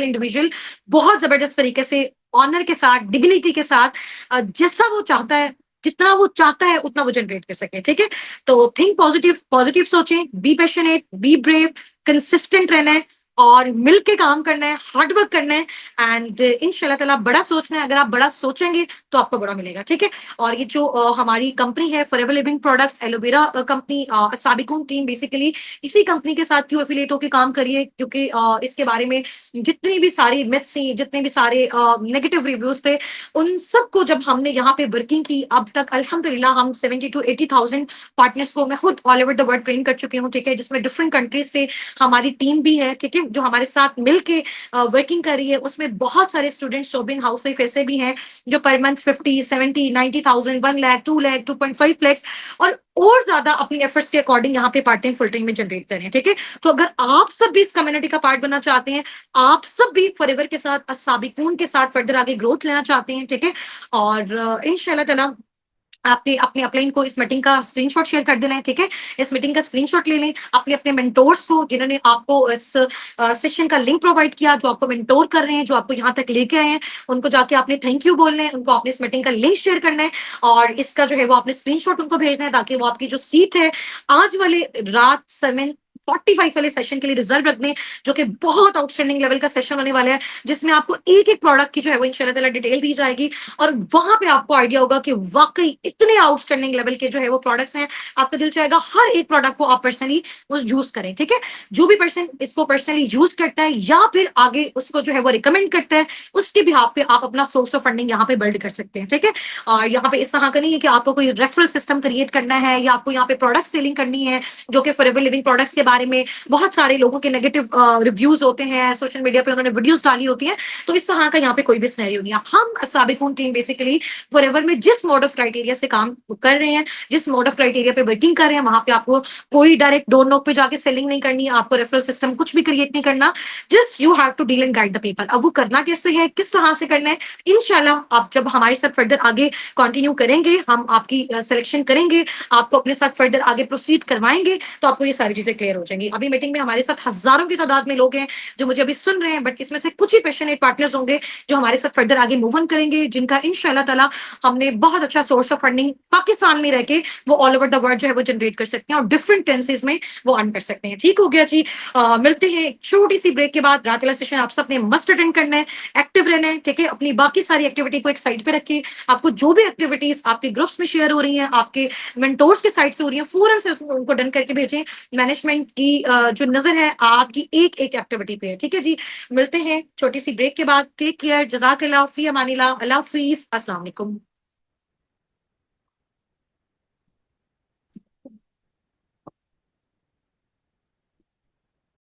Speaker 1: इंडिविजुअल बहुत जबरदस्त तरीके से ऑनर के साथ, डिग्निटी के साथ, जैसा वो चाहता है, जितना वो चाहता है उतना वो जनरेट कर सके। ठीक है, तो थिंक पॉजिटिव, पॉजिटिव सोचें, be passionate, be brave, consistent रहना है और मिल के काम करना है, हार्ड वर्क करना है एंड इंशाल्लाह ताला बड़ा सोचना है। अगर आप बड़ा सोचेंगे तो आपको बड़ा मिलेगा। ठीक है, और ये जो हमारी कंपनी है forever living products aloe vera company, Sabikun team basically इसी कंपनी के साथ क्यों एफिलिएट होकर काम करिए, क्योंकि इसके बारे में जितनी भी सारी मिथ्स थी, जितने भी सारे नेगेटिव रिव्यूज थे, उन सबको जब हमने यहाँ पे वर्किंग की, अब तक अल्हम्दुलिल्लाह हम 70 to 80,000 पार्टनर्स को मैं खुद all over the world train कर चुकी हूँ। ठीक है, जिसमें डिफरेंट कंट्रीज से हमारी टीम भी है। ठीक है, जो हमारे साथ मिलके वर्किंग कर रही है, उसमें बहुत सारे स्टूडेंट्स शॉपिंग हाउस वाइफ ऐसे भी हैं जो पर मंथ 50, 70, 90,000, 1 लाख, 2 लाख, 2.5 लाख और ज्यादा अपनी एफर्ट्स के अकॉर्डिंग यहाँ पे पार्ट टाइम फुल टाइम में जनरेट करें। ठीक है, तो अगर आप सब भी इस कम्युनिटी का पार्ट बनना चाहते हैं, आप सब भी फॉरएवर के साथ, साबिकून के साथ फर्दर आगे ग्रोथ लेना चाहते हैं, ठीक है, और इंशाल्लाह ताला आपने अपने अपलाइन को इस मीटिंग का स्क्रीनशॉट शेयर कर देना है। ठीक है, इस मीटिंग का स्क्रीनशॉट ले लें, अपने अपने मेंटोर्स को जिन्होंने आपको इस सेशन का लिंक प्रोवाइड किया, जो आपको मेंटोर कर रहे हैं, जो आपको यहाँ तक लेके आए हैं, उनको जाके आपने थैंक यू बोलना है, उनको आपने इस मीटिंग का लिंक शेयर करना है और इसका जो है वो आपने स्क्रीनशॉट उनको भेजना है ताकि वो आपकी जो सीट है आज वाले रात 7:45 वाले सेशन के लिए रिजर्व रख दें, जो कि बहुत आउटस्टैंडिंग लेवल का सेशन होने वाला है, जिसमें आपको एक एक प्रोडक्ट की जो है वो इंशाल्लाह ताला डिटेल दी जाएगी और वहां पे आपको आइडिया होगा कि वाकई इतने आउटस्टैंडिंग लेवल के जो है वो प्रोडक्ट्स हैं। आपका दिल चाहेगा हर एक प्रोडक्ट को आप पर्सनली यूज करें। ठीक है, जो भी पर्सन इसको पर्सनली यूज करता है या फिर आगे उसको जो है वो रिकमेंड करता है, उसके बिहाफ पे आप अपना सोर्स ऑफ फंडिंग यहाँ पे बिल्ड कर सकते हैं। ठीक है, और यहाँ पे इस तरह का नहीं है कि आपको कोई रेफरल सिस्टम क्रिएट करना है या आपको यहाँ पे प्रोडक्ट सेलिंग करनी है, जो कि फॉरएवर लिविंग प्रोडक्ट्स के बारे में बहुत सारे लोगों के नेगेटिव रिव्यूज होते हैं, सोशल मीडिया पे उन्होंने वीडियोस डाली होती हैं, तो इस तरह का यहाँ पे कोई भी सिनेरियो नहीं है। हम साबिकून टीम बेसिकली फॉरएवर में जिस मोड ऑफ क्राइटेरिया से काम कर रहे हैं, जिस मोड ऑफ क्राइटेरिया पे वर्किंग कर रहे हैं, वहां पे आपको कोई डायरेक्ट डोर नॉक पे जाके सेलिंग नहीं करनी है, आपको रेफरल सिस्टम कुछ भी क्रिएट नहीं करना, just you have to deal and guide the people. अब वो करना कैसे है, किस तरह से करना है, इंशाल्लाह आप जब हमारे साथ फर्दर आगे कंटिन्यू करेंगे, हम आपकी सिलेक्शन करेंगे, आपको अपने साथ फर्दर आगे प्रोसीड करवाएंगे, तो आपको ये सारी चीजें क्लियर हो जाएंगी। अभी मीटिंग में हमारे साथ हजारों की तादाद में लोग हैं जो मुझे अभी सुन रहे हैं, बट इसमें से कुछ ही पैशनेट पार्टनर्स होंगे जो हमारे साथ फर्दर आगे मूव ऑन करेंगे, जिनका इंशाल्लाह ताला हमने बहुत अच्छा सोर्स ऑफ फंडिंग पाकिस्तान में रह के वो ऑल ओवर द वर्ल्ड जो है वो जनरेट कर सकते हैं और डिफरेंट टेंसेज में वो अर्न कर सकते हैं। ठीक हो गया जी। मिलते हैं एक छोटी सी ब्रेक के बाद। रात वाला सेशन आप सबने मस्ट अटेंड करना है, एक्टिव रहना है, ठीक है। अपनी बाकी सारी एक्टिविटी को एक साइड पे रखिए। आपको जो भी एक्टिविटीज आपके ग्रुप्स में शेयर हो रही हैं, आपके मेंटोर्स के साइड से हो रही हैं, फौरन से उनको डन करके भेजें। मैनेजमेंट की जो नजर है आपकी एक एक एक्टिविटी पे है, ठीक है जी। मिलते हैं छोटी सी ब्रेक के बाद। टेक केयर, जजाकल्लाह, फी अमानिल्लाह, अल्लाह हाफिज, अस्सलाम वालेकुम।